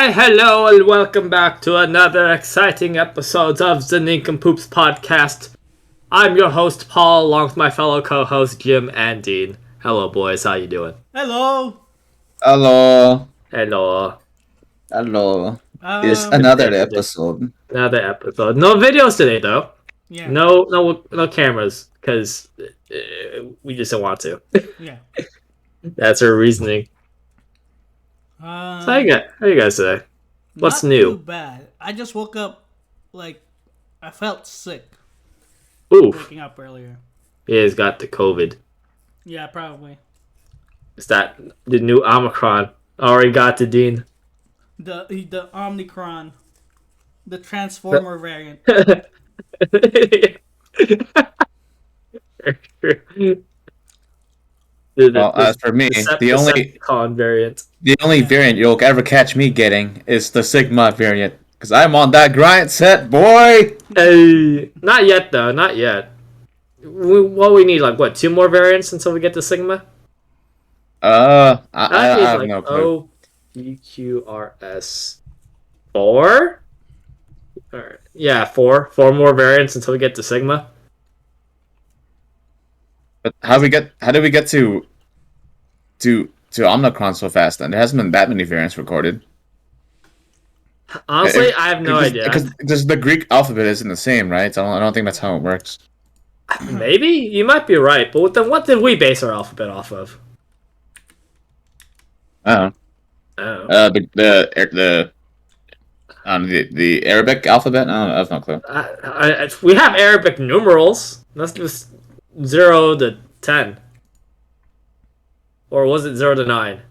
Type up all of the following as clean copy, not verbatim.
Why, hello, and welcome back to another exciting episode of the Nincompoops podcast. I'm your host, Paul, along with my fellow co-hosts, Jim and Dean. Hello, boys. How you doing? Hello. Hello. Hello. Hello. It's Um. another episode. Another episode. No videos today, though. Yeah. No cameras, because we just don't want to. Yeah. That's our reasoning. So how you guys today? What's not new? Too bad. I just woke up like I felt sick. Oof. Waking up earlier. Yeah, he's got the COVID. Yeah, probably. Is that the new Omicron? Already got the Dean. The Omicron, the Transformer variant. Well, as for me, the only variant you'll ever catch me getting is the Sigma variant, because I'm on that grind set, boy. Hey, not yet though, not yet. We need like what, 2 more variants until we get to Sigma? I need have like no clue. O, P, Q, R, S, 4. Alright, yeah, 4 more variants until we get to Sigma. But how did we get to Omicron so fast? Then there hasn't been that many variants recorded. Honestly, I have no idea. Because the Greek alphabet isn't the same, right? So I don't think that's how it works. Maybe you might be right, but then what did we base our alphabet off of? I don't know. The Arabic alphabet? I don't know. I have no clue. We have Arabic numerals. That's just 0 to 10. Or was it 0 to 9?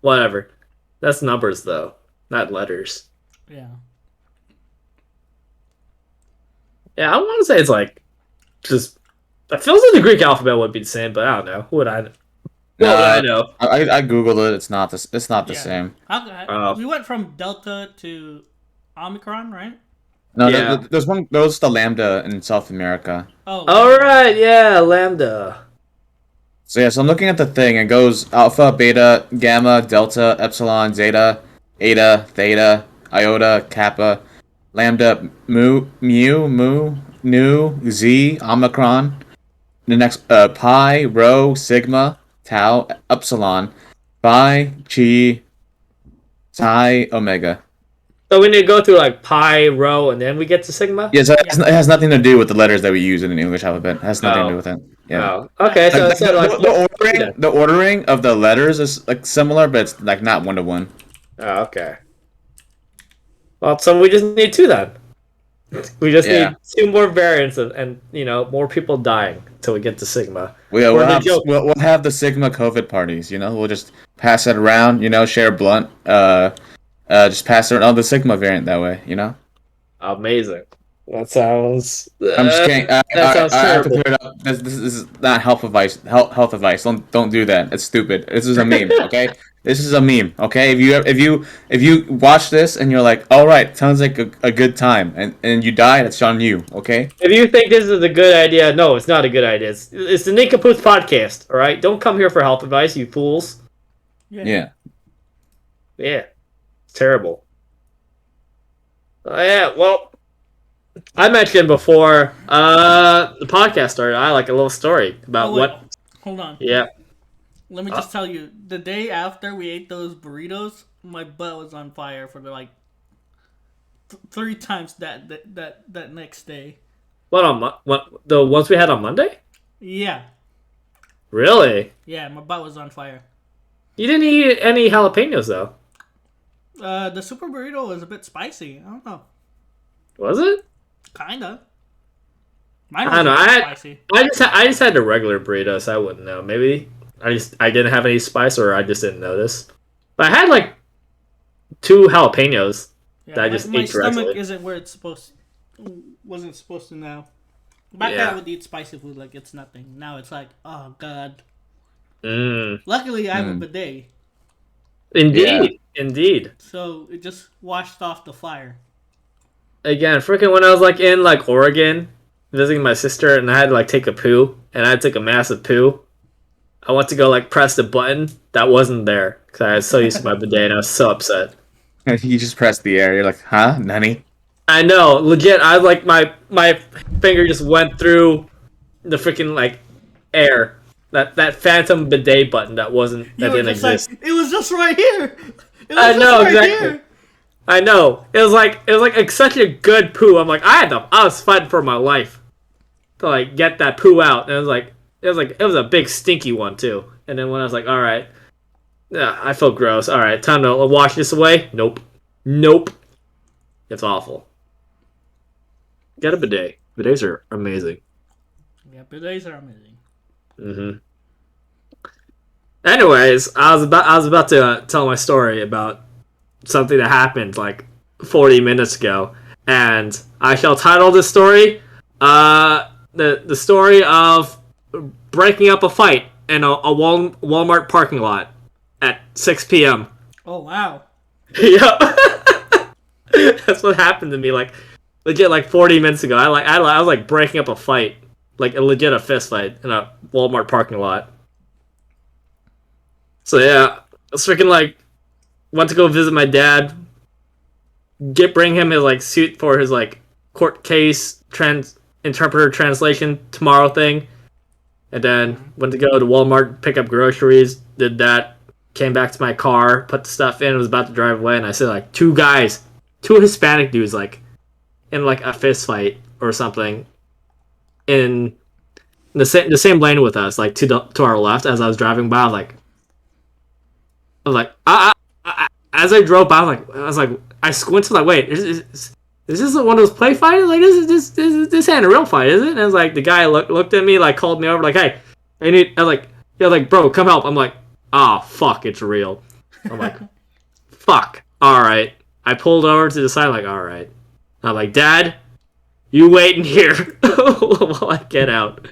Whatever. That's numbers, though, not letters. Yeah. Yeah, I want to say it's like, just, it feels like the Greek alphabet would be the same, but I don't know. Who would I know? What would I know? I googled it. It's not the same. We went from Delta to Omicron, right? No, Yeah. there's the Lambda in South America. Oh. Alright, yeah, Lambda. So yeah, so I'm looking at the thing. It goes Alpha, Beta, Gamma, Delta, Epsilon, Zeta, Eta, Theta, Iota, Kappa, Lambda, Mu, Nu, Z, Omicron. The next Pi, Rho, Sigma, Tau, Epsilon, Phi, Chi, Psi, Omega. So we need to go through like pi, rho, and then we get to sigma? Yeah, so it has nothing to do with the letters that we use in the English alphabet. It has nothing to do with it. Yeah. Oh, okay, so Like, instead of like... the ordering of the letters is like similar, but it's like not 1-to-1. Oh, okay. Well, so we just need 2 then. We just need 2 more variants and more people dying until we get to sigma. We'll have the Sigma COVID parties. We'll just pass it around. Share a blunt. Just pass it around the Sigma variant that way. Amazing. That sounds... I'm just kidding. That sounds I have to terrible. clear it up. This is not health advice. Health advice. Don't do that. It's stupid. This is a meme. Okay. This is a meme. Okay. If you watch this and you're like, all right, sounds like a good time, and you die, that's on you. Okay. If you think this is a good idea, no, it's not a good idea. It's the Nincompoops podcast, all right? Don't come here for health advice, you fools. Yeah. Yeah. It's terrible. Yeah, well, I mentioned before the podcast started, I like a little story about what... Hold on. Yeah. Let me just tell you, the day after we ate those burritos, my butt was on fire for like 3 times that next day. The ones we had on Monday? Yeah. Really? Yeah, my butt was on fire. You didn't eat any jalapenos, though. The super burrito was a bit spicy. I don't know. Was it? Kinda. Mine I don't know. spicy. I just had the regular burrito, so I wouldn't know. Maybe I didn't have any spice, or I just didn't notice. But I had like 2 jalapenos that I just my ate directly. stomach isn't where it's wasn't supposed to now. Back then I would eat spicy food like it's nothing. Now it's like, oh god. Luckily I have a bidet. Indeed. So it just washed off the fire. Again, freaking when I was like in like Oregon visiting my sister, and I had to like take a poo, and I took a massive poo. I went to go like press the button that wasn't there because I was so used to my bidet, and I was so upset. You just press the air. You're like, huh, Nani? I know, legit. I like my finger just went through the freaking like air. That phantom bidet button that didn't exist. Like, it was just right here. I know exactly. I know. It was like such a good poo. I'm like, I was fighting for my life to like get that poo out, and it was a big stinky one too. And then when I was like, all right, yeah, I felt gross. All right, time to wash this away. Nope. It's awful. Get a bidet. Bidets are amazing. Yeah, bidets are amazing. Mm-hmm. Anyways, I was about to tell my story about something that happened like 40 minutes ago, and I shall title this story, the story of breaking up a fight in a Walmart parking lot at 6 p.m. Oh wow. Yep. That's what happened to me. Like legit, like 40 minutes ago. I was like breaking up a fight, like a legit fist fight in a Walmart parking lot. So yeah, I was freaking like went to go visit my dad. Bring him his like suit for his like court case interpreter translation tomorrow thing, and then went to go to Walmart, pick up groceries. Did that. Came back to my car, put the stuff in, was about to drive away, and I said like two Hispanic dudes like in like a fist fight or something in the same lane with us, like to our left as I was driving by. As I drove by, I was like, I squinted like, wait, is this one of those play fights? Like this ain't a real fight, is it? And it was like the guy looked at me, like called me over, like, hey, I was like, yeah, like bro, come help. I'm like, ah, oh, fuck, it's real. I'm like, fuck. All right. I pulled over to the side, like, all right. I'm like, Dad, you wait in here while I get out.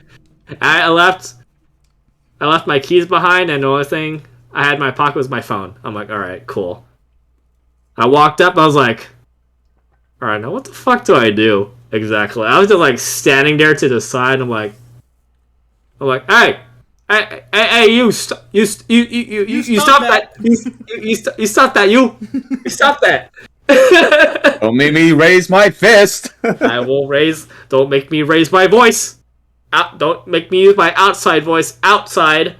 I left my keys behind, and the only thing I had in my pocket was my phone. I'm like, all right, cool. I walked up. I was like, all right, now what the fuck do I do exactly? I was just like standing there to the side. I'm like, hey, you stop that! You stop that! You stop that! Don't make me raise my fist. I will raise. Don't make me raise my voice. Don't make me use my outside voice outside.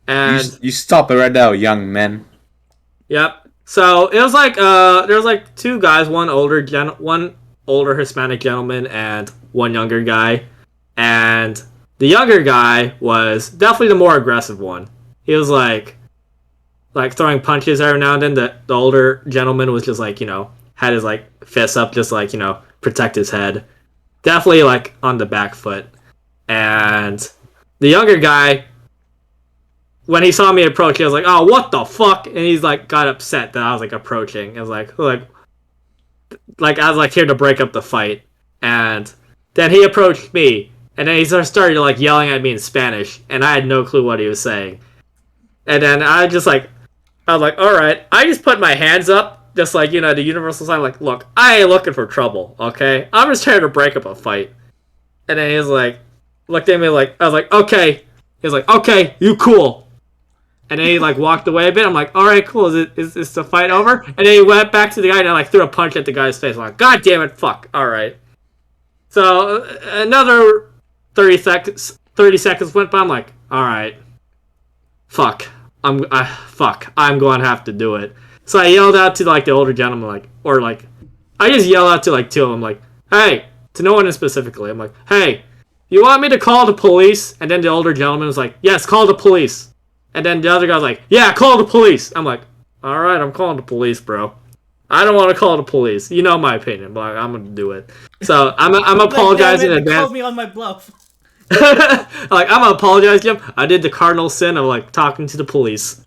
And you stop it right now, young men. Yep. So it was like there was like two guys, one older Hispanic gentleman and one younger guy, and the younger guy was definitely the more aggressive one. He was like throwing punches every now and then. The older gentleman was just like, had his like fists up, just like, protect his head. Definitely like on the back foot. And the younger guy, when he saw me approach, he was like, oh, what the fuck? And he's like, got upset that I was like approaching. I was like I was like here to break up the fight. And then he approached me. And then he started like yelling at me in Spanish. And I had no clue what he was saying. And then I was like, all right. I just put my hands up, just like, the universal sign. Like, look, I ain't looking for trouble, okay? I'm just trying to break up a fight. And then he was like, looked at me like, I was like, okay. He was like, okay, you cool. And then he like walked away a bit. I'm like, all right, cool. Is the fight over? And then he went back to the guy and I like threw a punch at the guy's face. I'm like, God damn it, fuck. All right. So another 30 seconds went by. I'm like, all right, fuck. I'm going to have to do it. So I yelled out to like the older gentleman, I just yelled out to like two of them, like, hey, to no one specifically. I'm like, hey, you want me to call the police? And then the older gentleman was like, yes, call the police. And then the other guy was like, yeah, call the police. I'm like, all right, I'm calling the police, bro. I don't want to call the police. You know my opinion, but I'm going to do it. So I'm apologizing in advance. Called me on my bluff. I'm going to apologize to him. I did the cardinal sin of like talking to the police.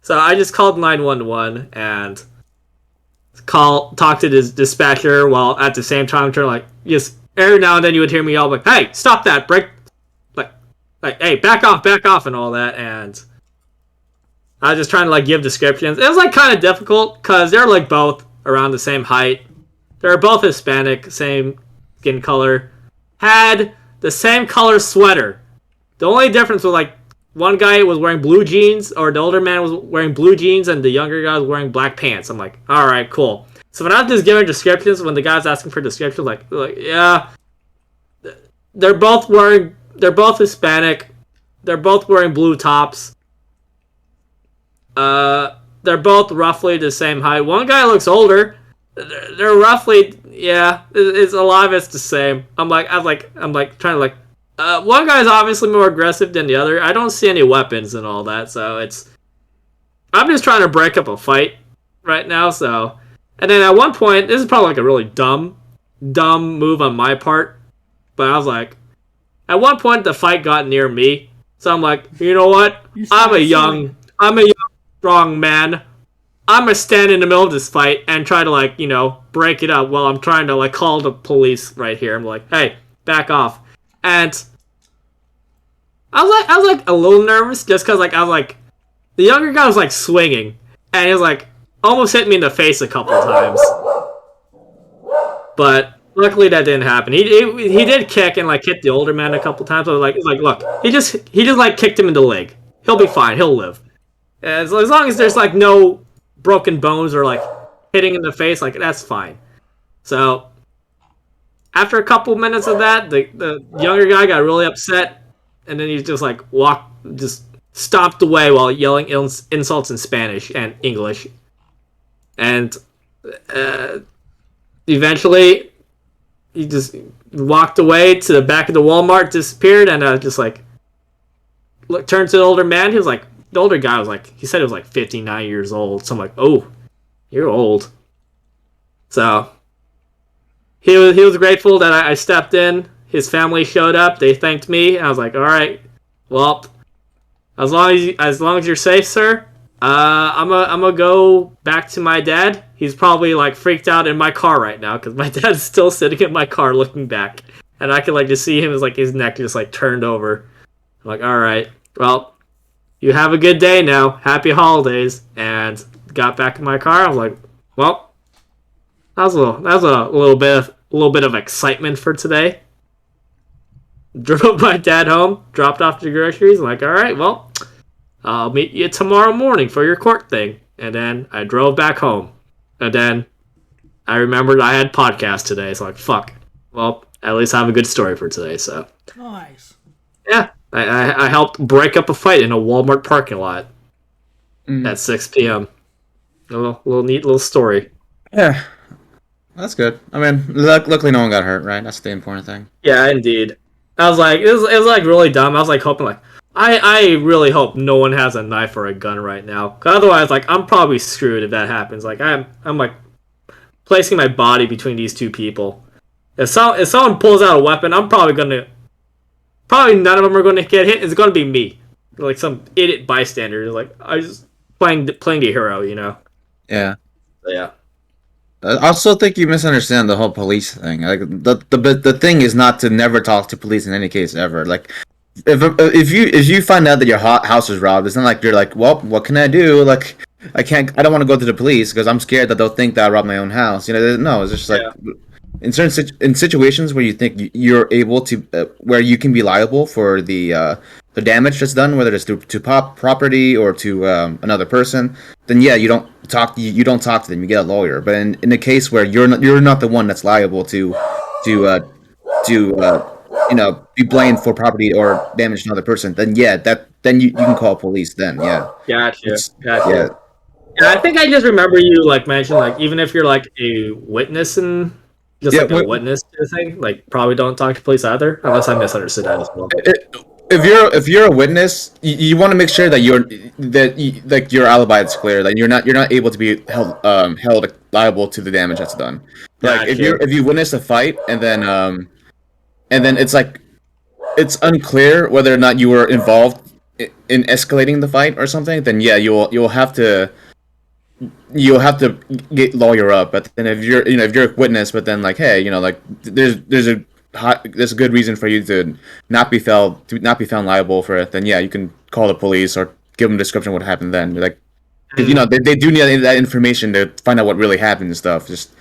So I just called 911 and talked to this dispatcher while at the same time trying to like, just every now and then you would hear me yell like, hey, stop that, break. Like, hey, back off, and all that, and I was just trying to, like, give descriptions. It was, like, kind of difficult, because they're, like, both around the same height. They're both Hispanic, same skin color. Had the same color sweater. The only difference was, like, one guy was wearing blue jeans, or the older man was wearing blue jeans, and the younger guy was wearing black pants. I'm like, all right, cool. So when I was just giving descriptions, when the guy's asking for descriptions, like yeah, they're both Hispanic, they're both wearing blue tops. They're both roughly the same height. One guy looks older. They're roughly, yeah. It's a lot of it's the same. I'm like trying to like. One guy's obviously more aggressive than the other. I don't see any weapons and all that, so it's. I'm just trying to break up a fight right now. So, and then at one point, this is probably like a really dumb move on my part, but I was like, at one point the fight got near me, so I'm like, you know what? I'm a young, strong man. I'm gonna stand in the middle of this fight and try to like, break it up while I'm trying to like call the police right here. I'm like, hey, back off. And I was like a little nervous just because like I was like, the younger guy was like swinging and he was like almost hit me in the face a couple times. But luckily that didn't happen. He did kick and like hit the older man a couple times. But like, look, he just like kicked him in the leg. He'll be fine. He'll live. As long as there's like no broken bones or like hitting in the face, like that's fine. So after a couple minutes of that, the younger guy got really upset, and then he just like stomped away while yelling insults in Spanish and English, and eventually he just walked away to the back of the Walmart, disappeared, and just like turned to the older man. He was like. The older guy was like, he said he was like 59 years old. So I'm like, oh, you're old. So he was grateful that I stepped in. His family showed up. They thanked me. And I was like, all right, well, as long as you're safe, sir, I'm gonna go back to my dad. He's probably like freaked out in my car right now because my dad's still sitting in my car looking back, and I can like just see him as like his neck just like turned over. I'm like, all right, well. You have a good day now. Happy holidays. And got back in my car. I was like, well, that was a little bit of excitement for today. Drove my dad home, dropped off the groceries. I'm like, all right, well, I'll meet you tomorrow morning for your court thing. And then I drove back home. And then I remembered I had podcast today. So like, fuck. Well, at least I have a good story for today. So nice. Yeah. I helped break up a fight in a Walmart parking lot at 6 p.m. A little neat little story. Yeah, that's good. I mean, luckily no one got hurt, right? That's the important thing. Yeah, indeed. I was like, it was like really dumb. I was like hoping like, I really hope no one has a knife or a gun right now. 'Cause otherwise, like, I'm probably screwed if that happens. Like, I'm like placing my body between these two people. If someone pulls out a weapon, I'm probably none of them are going to get hit. It's going to be me, like some idiot bystander. Like I was playing the hero, Yeah. So, yeah. I also think you misunderstand the whole police thing. Like the thing is not to never talk to police in any case ever. Like if you find out that your house is robbed, it's not like you're like, well, what can I do? Like I don't want to go to the police because I'm scared that they'll think that I robbed my own house. No, it's just like. Yeah. In situations where you think you're able to, where you can be liable for the damage that's done, whether it's to property or to another person, then yeah, you don't talk to them. You get a lawyer. But in a case where you're not the one that's liable to be blamed for property or damage to another person, then yeah, then you can call police. Then yeah. Gotcha. Yeah. And I think I just remember you like mentioned like even if you're like a witness and. Just like a witness to the thing, like probably don't talk to police either, unless I misunderstood that as well. If you're a witness, you want to make sure that your alibi is clear, that you're not able to be held liable to the damage that's done. Like if you witness a fight and then it's like it's unclear whether or not you were involved in escalating the fight or something, then yeah, you'll have to get lawyer up. But then if you're a witness, but then like, hey, like there's a good reason for you to not be found liable for it, then yeah, you can call the police or give them a description of what happened then. Like, they do need that information to find out what really happened and stuff. Just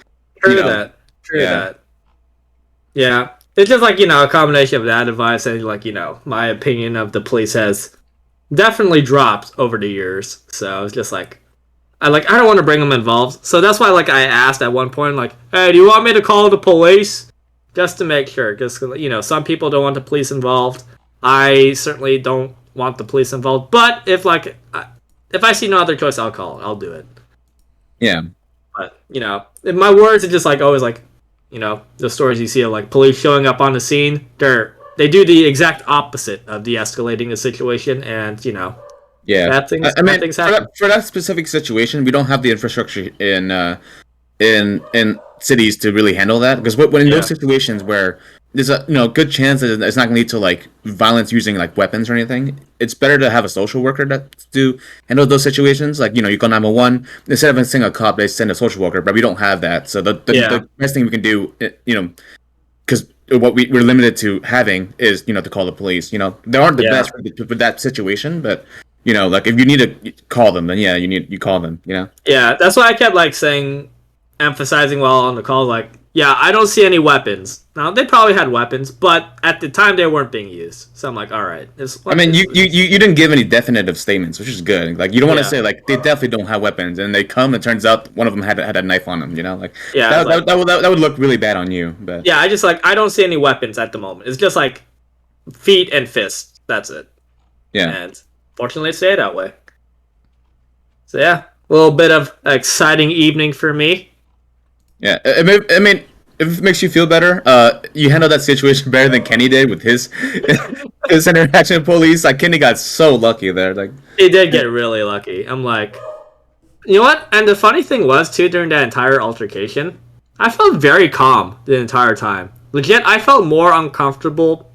True that. Yeah. It's just like, a combination of that advice and like, my opinion of the police has definitely dropped over the years. So it's just like I don't want to bring them involved. So that's why I asked at one point hey, do you want me to call the police just to make sure? Because some people don't want the police involved. I certainly don't want the police involved. But if I see no other choice, I'll call. I'll do it. Yeah. But in my words, it's just always the stories you see of police showing up on the scene. They do the exact opposite of de-escalating the situation, and Yeah, bad things happen. for that specific situation, we don't have the infrastructure in cities to really handle that. Because when in those situations where there's a good chance that it's not going to lead to violence using weapons or anything, it's better to have a social worker to handle those situations. You call 911 instead of sending a cop, they send a social worker, but we don't have that. So the best thing we can do, because what we're limited to having is to call the police. They aren't the best for that situation, but if you need to call them, then you call them. Yeah, that's why I kept emphasizing while on the call, I don't see any weapons. Now they probably had weapons, but at the time they weren't being used. So I'm all right. You didn't give any definitive statements, which is good. You don't want to say they definitely don't have weapons, and they come and it turns out one of them had a knife on them. That would look really bad on you. But I just I don't see any weapons at the moment. It's just feet and fists. That's it. Yeah. And fortunately, it stayed that way. So yeah, a little bit of exciting evening for me. Yeah, I mean, if it makes you feel better, you handled that situation better than Kenny did with his interaction with police. Kenny got so lucky there. He did get really lucky. I'm you know what? And the funny thing was too, during that entire altercation, I felt very calm the entire time. Legit, I felt more uncomfortable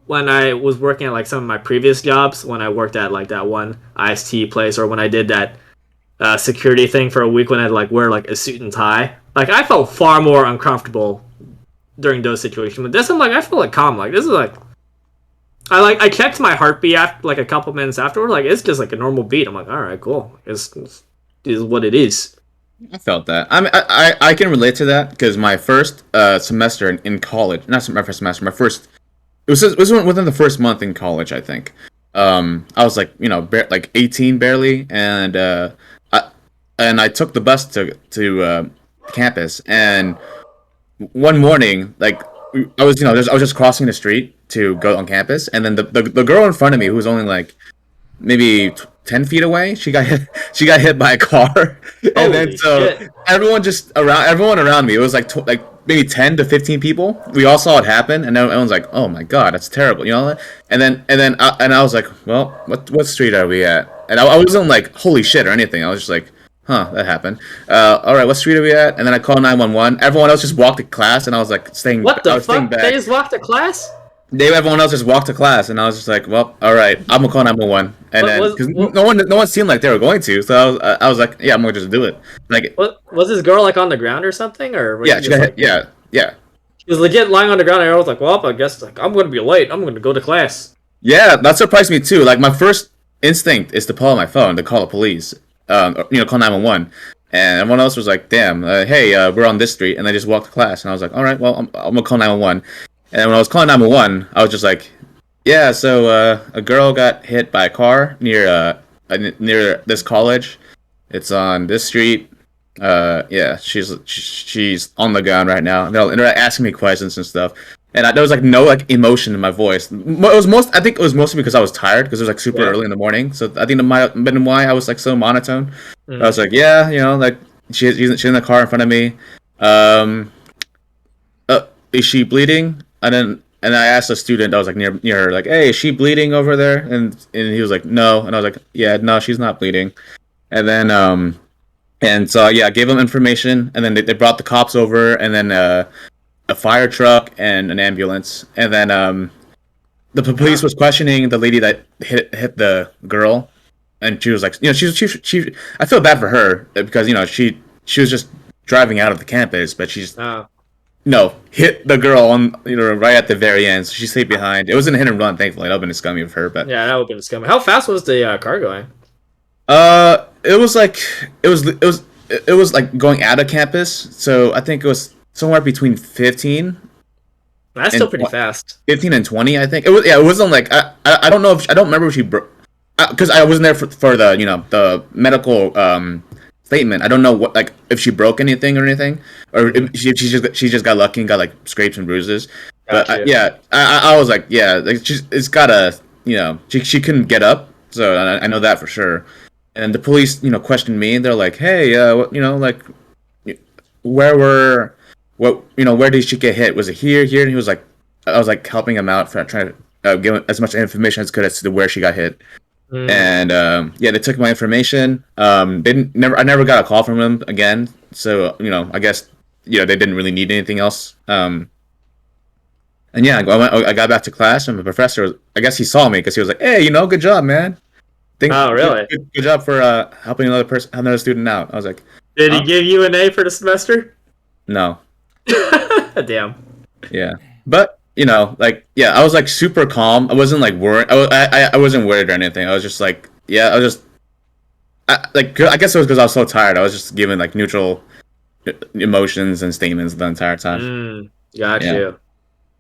when I was working at some of my previous jobs. When I worked at that one iced tea place, or when I did that security thing for a week when I'd wear a suit and tie. I felt far more uncomfortable during those situations. But this, I feel calm. This is I checked my heartbeat after a couple minutes afterward. It's just a normal beat. I'm all right, cool. This is what it is. I felt that. I can relate to that because my first semester in college, not my first semester, it was within the first month in college, I think. I was 18 barely, and I took the bus to campus, and one morning I was just crossing the street to go on campus, and then the girl in front of me, who was only maybe 10 feet away, she got hit by a car. And then shit. everyone around me, it was maybe 10 to 15 people, we all saw it happen, and everyone's oh my god, that's terrible, and then I was well, what street are we at? And I wasn't holy shit or anything. I was just that happened. All right, what street are we at? And then I called 911. Everyone else just walked to class, and I was staying. What the fuck? Back. They just walked to class? Everyone else just walked to class, and I was just well, all right, I'm gonna call 911. And then because no one seemed like they were going to, so I was yeah, I'm gonna just do it. What was this girl on the ground or something, or yeah, she got hit, yeah. She was legit lying on the ground, and I was well, I guess I'm gonna be late. I'm gonna go to class. Yeah, that surprised me too. My first instinct is to pull out my phone to call the police. Call 911, and everyone else was damn, hey, we're on this street, and they just walked to class, and I was all right, well, I'm gonna call 911, and then when I was calling 911, I was just yeah, so a girl got hit by a car near this college, it's on this street, yeah, she's on the ground right now, and they're asking me questions and stuff. And there was no emotion in my voice. I think it was mostly because I was tired, because it was super early in the morning. So I think that might have been why I was so monotone. Mm-hmm. I was yeah, she's in the car in front of me. Is she bleeding? And I asked a student that was near her, hey, is she bleeding over there? And he was no. And I was yeah, no, she's not bleeding. And then and so I gave them information, and then they brought the cops over, and then a fire truck and an ambulance, and then the police was questioning the lady that hit the girl, and she was she I feel bad for her because she was just driving out of the campus, but she's hit the girl on right at the very end, so she stayed behind. It wasn't a hit and run, thankfully. That would have been scummy of her, but yeah, that would have been scummy. How fast was the car going? It was going out of campus, so I think it was somewhere between 15. That's still pretty fast. 15 and 20, I think. It was. Yeah, it wasn't I don't know if I don't remember if she because I wasn't there for the the medical statement. I don't know what like if she broke anything or anything, or if she just got lucky and got like scrapes and bruises. But Gotcha. yeah, I was like, yeah, like it's gotta, she couldn't get up, so I know that for sure. And the police, questioned me. They're like, hey, like, where were, where did she get hit? Was it here? And he was like, I was like helping him out for trying to give him as much information as could as to where she got hit. And yeah, they took my information. I never got a call from them again. So I guess they didn't really need anything else. And yeah, I got back to class, and the professor, I guess he saw me because he was like, "Hey, good job, man. Oh, really? Good job for helping another student out." I was like, Did he give you an A for the semester? "No." Damn. Yeah, but like, yeah, I was like super calm. I wasn't like worried. I wasn't worried or anything. I was just like, yeah, I was just, I guess it was because I was so tired. I was just giving like neutral emotions and statements the entire time. Got Yeah. you.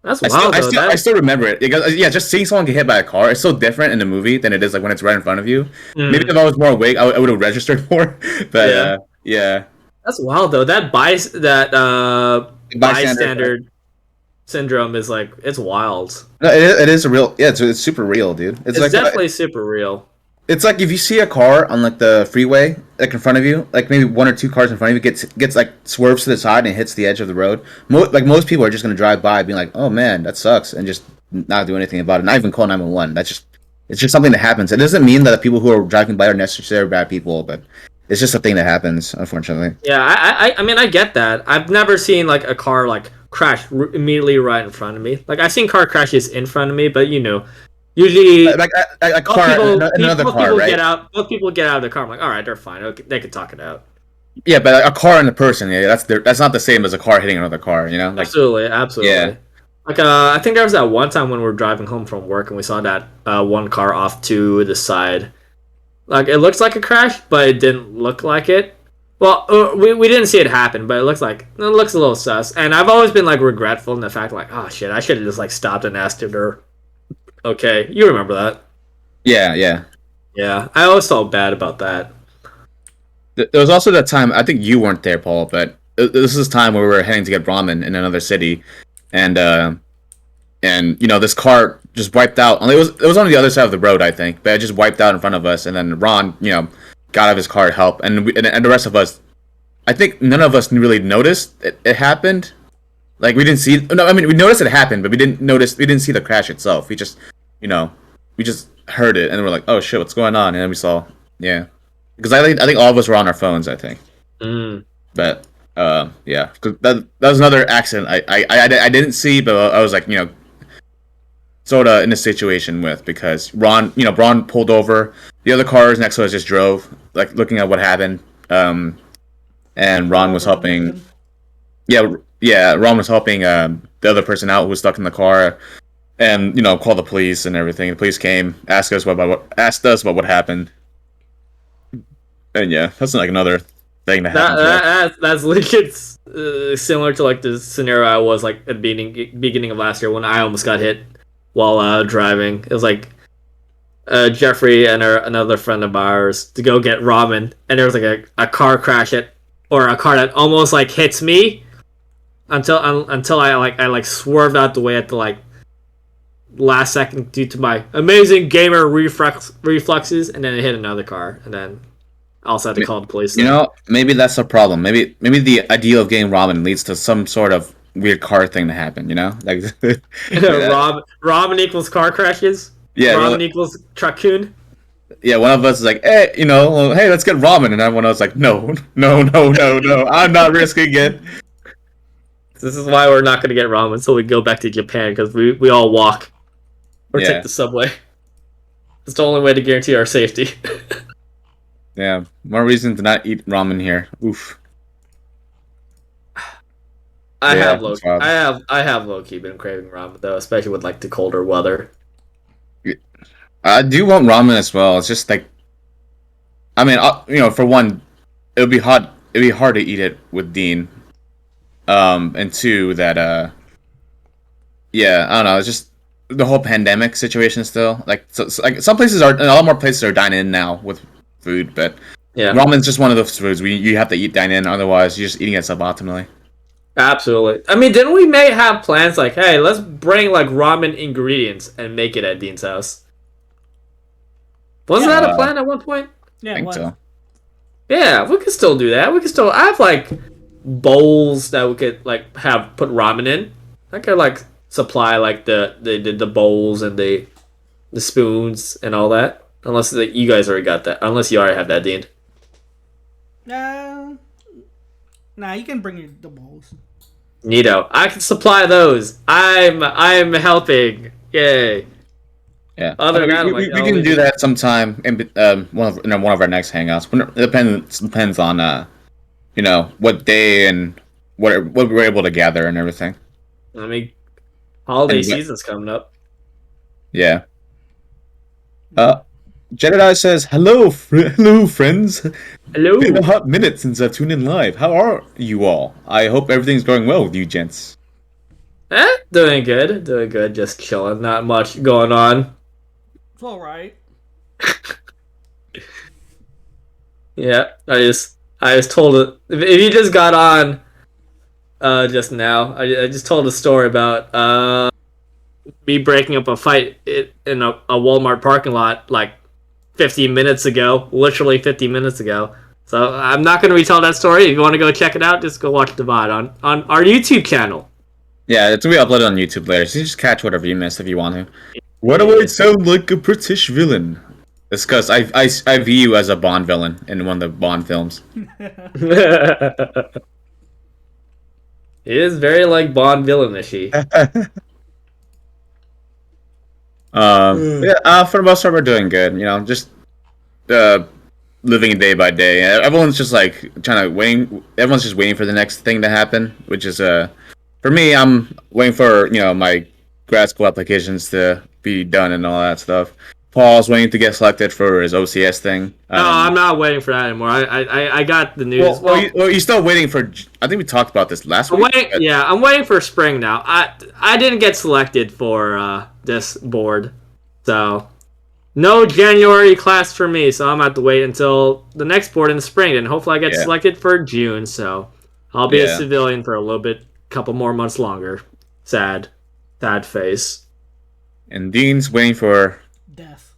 That's wild, though. I still remember it because yeah, just seeing someone get hit by a car, it's so different in the movie than it is like when it's right in front of you. Maybe if I was more awake, I would have registered more. But yeah, that's wild though. That bystander syndrome is like, it's wild. No, it is a real. Yeah, it's super real, dude. It's like definitely super real. It's like if you see a car on like the freeway, like in front of you, like maybe one or two cars in front of you gets like swerves to the side and hits the edge of the road. Most people are just gonna drive by, being like, "Oh man, that sucks," and just not do anything about it. Not even call 911. It's just something that happens. It doesn't mean that the people who are driving by are necessarily bad people, but it's just a thing that happens, unfortunately. Yeah, I mean, I get that. I've never seen like a car like crash immediately right in front of me. Like I've seen car crashes in front of me, but usually Like a car, another car, right? Most people get out of the car. I'm like, all right, they're fine. Okay, they can talk it out. Yeah, but a car and a person, yeah, that's not the same as a car hitting another car, Like, Absolutely. Yeah. Like I think there was that one time when we were driving home from work and we saw that one car off to the side. Like it looks like a crash, but it didn't look like it. Well, we didn't see it happen, but it looks a little sus. And I've always been like regretful in the fact like, oh shit, I should have just like stopped and asked her. Okay, you remember that? Yeah. Yeah, I always felt bad about that. There was also that time, I think you weren't there, Paul, but this is time where we were heading to get ramen in another city, and this car just wiped out. Only it was on the other side of the road, I think, but it just wiped out in front of us, and then Ron, got out of his car to help, and the rest of us, I think none of us really noticed it happened. Like we didn't see. No, I mean we noticed it happened, but we didn't see the crash itself. We just, we just heard it, and we're like, oh shit, what's going on? And then we saw, yeah, because I think all of us were on our phones. I think, but yeah, cause that was another accident. I didn't see, but I was like, sort of in a situation with because Ron pulled over. The other cars next to us just drove, like looking at what happened. And Ron was helping. Yeah, Ron was helping the other person out who was stuck in the car, and called the police and everything. The police came, asked us about what happened, and yeah, that's like another thing that happened. That's like it's similar to like the scenario I was like at the beginning of last year when I almost got hit while driving. It was like Jeffrey and another friend of ours to go get ramen, and there was like a car crash or a car that almost like hits me. Until I swerved out the way at the like last second due to my amazing gamer reflexes, and then it hit another car, and then I also had to call the police. Maybe that's a problem. Maybe the idea of getting ramen leads to some sort of weird car thing to happen. Like ramen equals car crashes. Yeah, ramen equals truck-kun. Yeah, one of us is like, hey, hey, let's get ramen, and everyone else is like, no, I'm not risking it. This is why we're not going to get ramen until we go back to Japan, because we all walk or take the subway. It's the only way to guarantee our safety. Yeah, more reason to not eat ramen here. Oof. I have low-key been craving ramen though, especially with like the colder weather. I do want ramen as well. It's just like, I mean, for one, it would be hard to eat it with Dean. And two, that yeah, I don't know. It's just the whole pandemic situation still. Like, like some places are, a lot more places are dining in now with food, but Yeah, ramen's just one of those foods you have to eat dine in, otherwise you're just eating it suboptimally. absolutely. I mean, didn't we may have plans like, hey, let's bring like ramen ingredients and make it at Dean's house? Wasn't that a plan at one point? I Yeah, it think was. so. Yeah, we could still do that. We could still. I have like bowls that we could like have put ramen in. I could like supply like the bowls and the spoons and all that. Unless you guys already got that. Unless you already have that, Dean. Nah, you can bring the bowls. Neato. I can supply those. I'm helping. Yay. Yeah, Other than that, we, I'm like, we can do that sometime in one of our next hangouts. It depends on what day and what we're able to gather and everything. I mean, holiday And season's coming up. yeah. Jedediah says, hello, friends. Hello. Been a hot minute since I tuned in live. How are you all? I hope everything's going well with you, gents. Doing good. Doing good. Just chilling. Not much going on. It's all right. Yeah, I just told it. If you just got on, just now, I just told a story about me breaking up a fight in a Walmart parking lot like 50 minutes ago, literally 50 minutes ago. So I'm not going to retell that story. If you want to go check it out, just go watch the VOD on our YouTube channel. Yeah, it's gonna be uploaded on YouTube later, so you just catch whatever you missed if you want to. Why do I sound like a British villain? It's because I view you as a Bond villain in one of the Bond films. It is very like Bond villainish-y. For the most part, we're doing good. You know, just living day by day. Everyone's just like Everyone's just waiting for the next thing to happen, which is for me, I'm waiting for my grad school applications to be done and all that stuff. Paul's waiting to get selected for his OCS thing. No, I'm not waiting for that anymore. I got the news. Well, you're still waiting for. I think we talked about this last week. I'm waiting for spring now. I didn't get selected for this board, so no January class for me. So I'm gonna have to wait until the next board in the spring, and hopefully I get selected for June. So I'll be a civilian for a little bit, couple more months longer. Sad face. And Dean's waiting for death.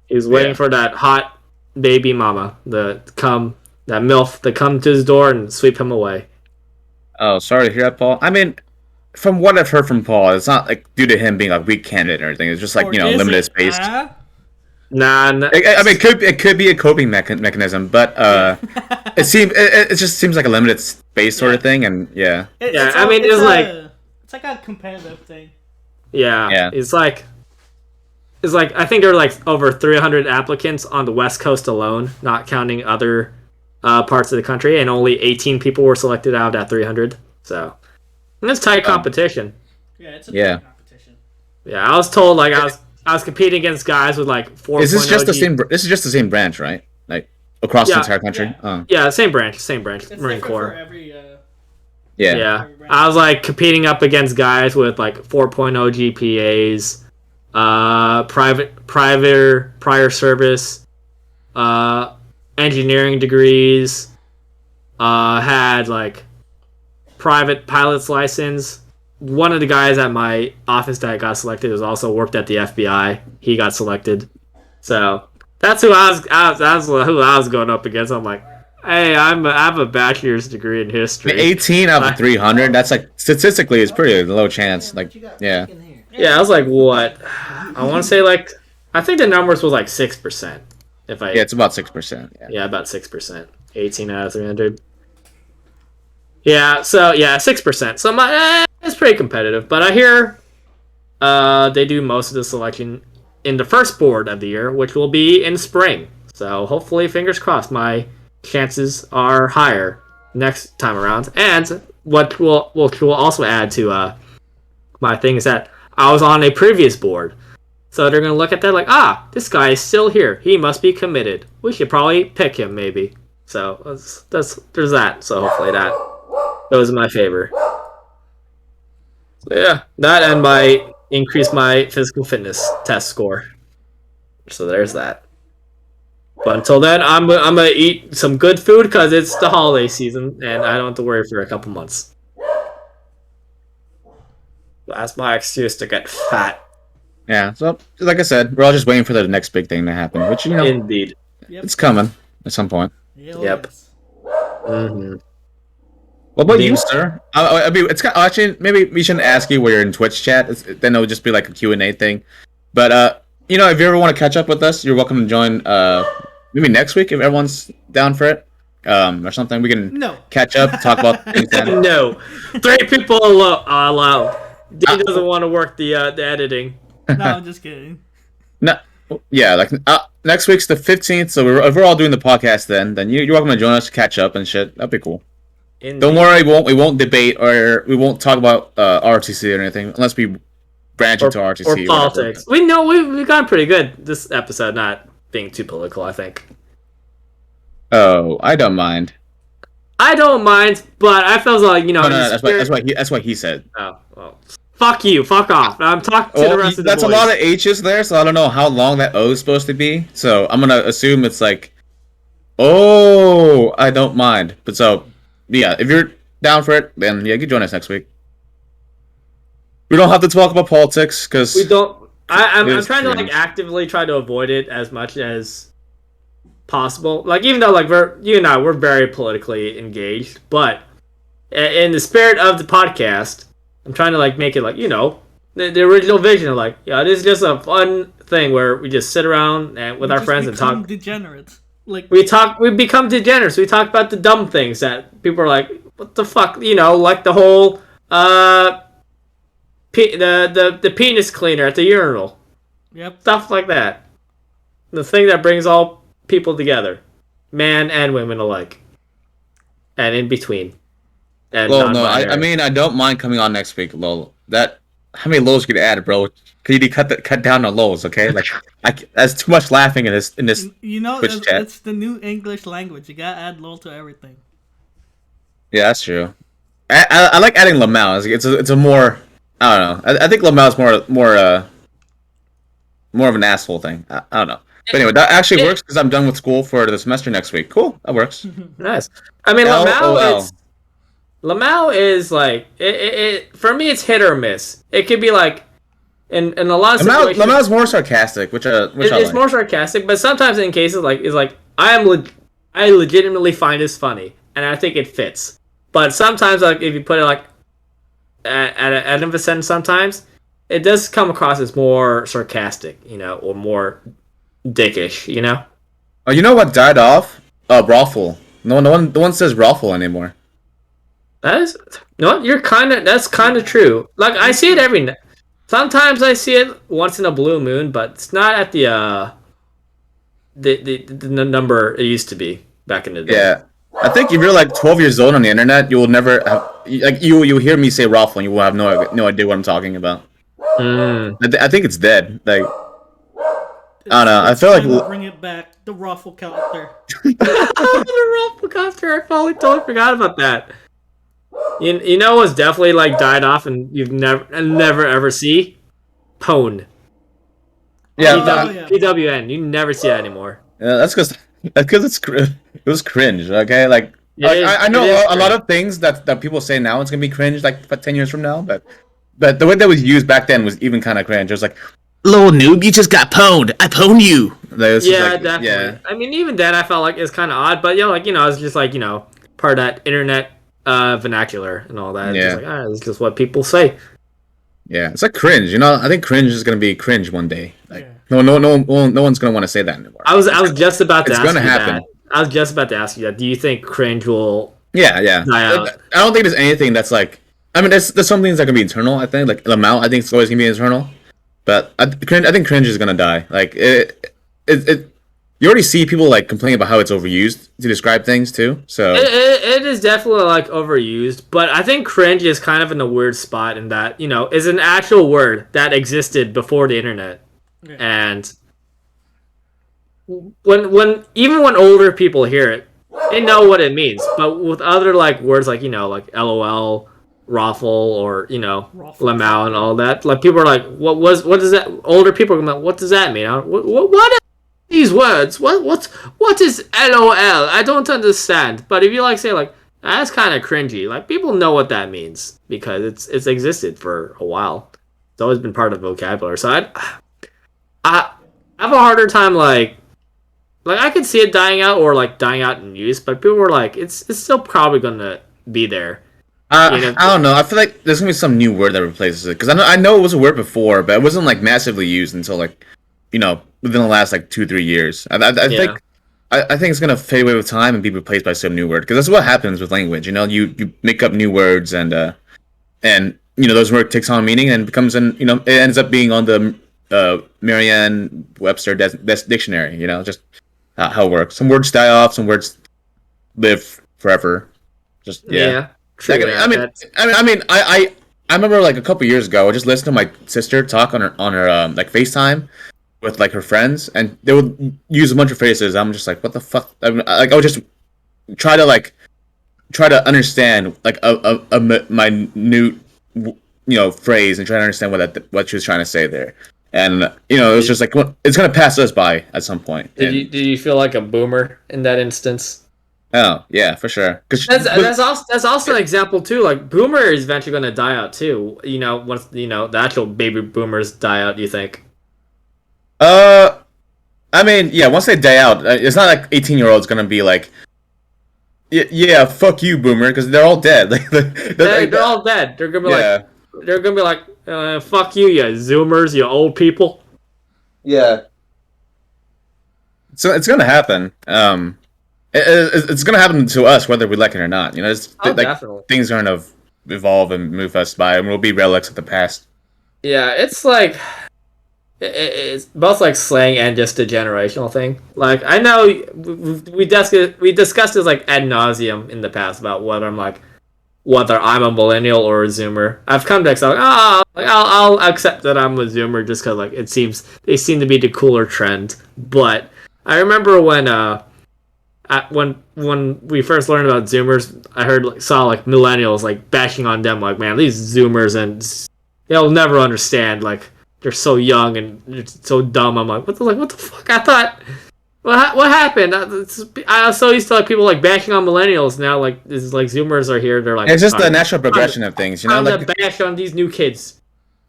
He's waiting for that hot baby mama, that MILF, to come to his door and sweep him away. Oh, sorry to hear that, Paul. I mean, from what I've heard from Paul, it's not like due to him being a weak candidate or anything. It's just like limited space. Nah. I mean, it could be a coping mechanism, but it just seems like a limited space sort of thing, and it's like a competitive thing. Yeah. It's like I think there are like over 300 applicants on the West Coast alone, not counting other parts of the country, and only 18 people were selected out of that 300. So it's tight competition. Yeah, it's a tight competition. Yeah, I was told like I was competing against guys with like 4.0. Is this just the same? This is just the same branch, right? Like across the entire country. Yeah, same branch, it's Marine Corps. For every, Yeah, I was like competing up against guys with like 4.0 GPAs, prior service, engineering degrees, had like private pilot's license. One of the guys at my office that got selected was also worked at the FBI. He got selected, so that's who that's who I was going up against. I'm like, hey, I have a bachelor's degree in history. 18 out of 300. That's like statistically, it's pretty low chance. Like, yeah. Yeah, I was like, what? I want to say like, I think the numbers was like 6%. It's about 6%. Yeah, about 6%. 18 out of 300. Yeah, so 6%. So it's pretty competitive, but I hear they do most of the selection in the first board of the year, which will be in spring. So hopefully, fingers crossed, my chances are higher next time around. And what will also add to my thing is that I was on a previous board, so they're gonna look at that like, this guy is still here. He must be committed. We should probably pick him, maybe. So there's that. So hopefully that goes in my favor. So yeah, that and my increase my physical fitness test score. So there's that. But until then, I'm gonna eat some good food because it's the holiday season and I don't have to worry for a couple months. That's my excuse to get fat. Yeah. So, like I said, we're all just waiting for the next big thing to happen, which Indeed. it's coming at some point. Yep. Mm-hmm. What about you, sir? I mean, it's actually maybe we shouldn't ask you where you're in Twitch chat. Then it'll just be like a Q&A thing. But if you ever want to catch up with us, you're welcome to join. Maybe next week if everyone's down for it. Or something. We can catch up, talk about things. No, 3 people allowed. Dean doesn't want to work the editing. No, I'm just kidding. No, yeah, like next week's the 15th, so if we're all doing the podcast then you're welcome to join us to catch up and shit. That'd be cool. Indeed. Don't worry, we won't debate or we won't talk about RTC or anything unless we branch into RTC or politics. We've gotten pretty good this episode, not being too political. I think. Oh, I don't mind. I don't mind, but I feel like No, that's what he said. Oh, well. Fuck you, fuck off. I'm talking to the rest of the boys. That's a lot of H's there, so I don't know how long that O is supposed to be. So I'm gonna assume it's like, oh, I don't mind. But so, yeah, if you're down for it, then yeah, you can join us next week. We don't have to talk about politics because we don't. I'm trying to actively try to avoid it as much as possible. Like even though we're very politically engaged, but in the spirit of the podcast. I'm trying to make it the original vision of this is just a fun thing where we just sit around and with our friends and talk. Degenerates. We become degenerates. We talk about the dumb things that people are like, what the fuck, like the whole the penis cleaner at the urinal. Yep. Stuff like that. The thing that brings all people together, man and women alike, and in between. Well, no, I mean, I don't mind coming on next week, lol. How many lols could you add, bro? Could you cut down the lols, okay? That's too much laughing in this Twitch chat. It's the new English language. You gotta add lol to everything. Yeah, that's true. I like adding Lamau. It's a more, I don't know. I think Lamau is more of an asshole thing. I don't know. But anyway, that actually works because I'm done with school for the semester next week. Cool, that works. Nice. I mean, Lamau is it for me. It's hit or miss. It could be in a lot of situations. Lamau is more sarcastic, which I like. It's more sarcastic, but sometimes in cases I legitimately find this funny, and I think it fits. But sometimes if you put it at an end of a sentence, sometimes it does come across as more sarcastic, or more dickish, Oh, you know what died off? Raffle. No one says Raffle anymore. That's that's kind of true. I see it sometimes I see it once in a blue moon, but it's not at the number it used to be back in the day. Yeah, I think if you're 12 years old on the internet, you will never have you hear me say Raffle and you will have no idea what I'm talking about. I think it's dead. I don't know. I feel like bring it back. The Rafflecopter. The Rafflecopter. I totally forgot about that. You know what's definitely died off and you've never ever see? Pwn. Yeah. PWN. You never see that anymore. Yeah, that's because it was cringe. Okay, I know a lot of things that people say now it's gonna be cringe 10 years from now, but the way that was used back then was even kind of cringe. It was like, "Little noob, you just got pwned. I pwned you." Definitely. Yeah. I mean, even then I felt like it's kind of odd, but it's just part of that internet vernacular and all that. Yeah. It's it's just what people say. Yeah, it's cringe. I think cringe is gonna be cringe one day. No one's gonna want to say that anymore. I was just about to. It's ask gonna you happen. That. I was just about to ask you that. Do you think cringe will? Yeah. Die out? I don't think there's anything that's I mean, there's some things that can be eternal. I think Lamau. I think it's always gonna be eternal. But I think cringe is gonna die. You already see people complain about how it's overused to describe things too. So it is definitely overused, but I think cringe is kind of in a weird spot in that is an actual word that existed before the internet, and when older people hear it, they know what it means. But with other words like LOL, Raffle or Raffle. Lamau and all that. Like people are like, what does that? Older people are like, what does that mean? What are these words? What is LOL? I don't understand. But if you like say like that's kind of cringy, like people know what that means because it's existed for a while. It's always been part of vocabulary. So I have a harder time like I could see it dying out or like dying out in use, but people were like, it's still probably gonna be there. I don't know. I feel like there's gonna be some new word that replaces it because I know it was a word before, but it wasn't like massively used until like within the last like 2-3 years. I think it's gonna fade away with time and be replaced by some new word because that's what happens with language. You make up new words and those words takes on meaning and becomes it ends up being on the Merriam-Webster dictionary. Just how it works. Some words die off. Some words live forever. Just yeah. True. I remember like a couple years ago, I just listened to my sister talk on her like FaceTime with like her friends, and they would use a bunch of phrases. I'm just like, what the fuck? I would just try to understand like a minute phrase and try to understand what she was trying to say there. And it was just like it's gonna pass us by at some point. Did you feel like a boomer in that instance? Oh yeah, for sure. That's also an example too. Like boomer is eventually going to die out too. Once the actual baby boomers die out. You think? I mean, yeah. Once they die out, it's not like 18-year-olds going to be like, yeah, fuck you, boomer, because they're all dead. They're all dead. They're gonna be they're gonna be like, fuck you, you Zoomers, you old people. Yeah. So it's gonna happen. It's gonna happen to us whether we like it or not. Definitely. Things are gonna evolve and move us by, and we'll be relics of the past. Yeah, it's like it's both like slang and just a generational thing. Like I know we discussed this like ad nauseum in the past about whether I'm a millennial or a Zoomer. I've come to accept I'll accept that I'm a Zoomer just because like they seem to be the cooler trend. But I remember when we first learned about Zoomers, I saw millennials like bashing on them like, man, these Zoomers and they'll never understand, like they're so young and they're so dumb. I'm like, what the fuck? I thought what happened? I was so used to people like bashing on millennials. Now like this is like Zoomers are here. They're like, it's just the natural progression of things, I'm gonna bash on these new kids.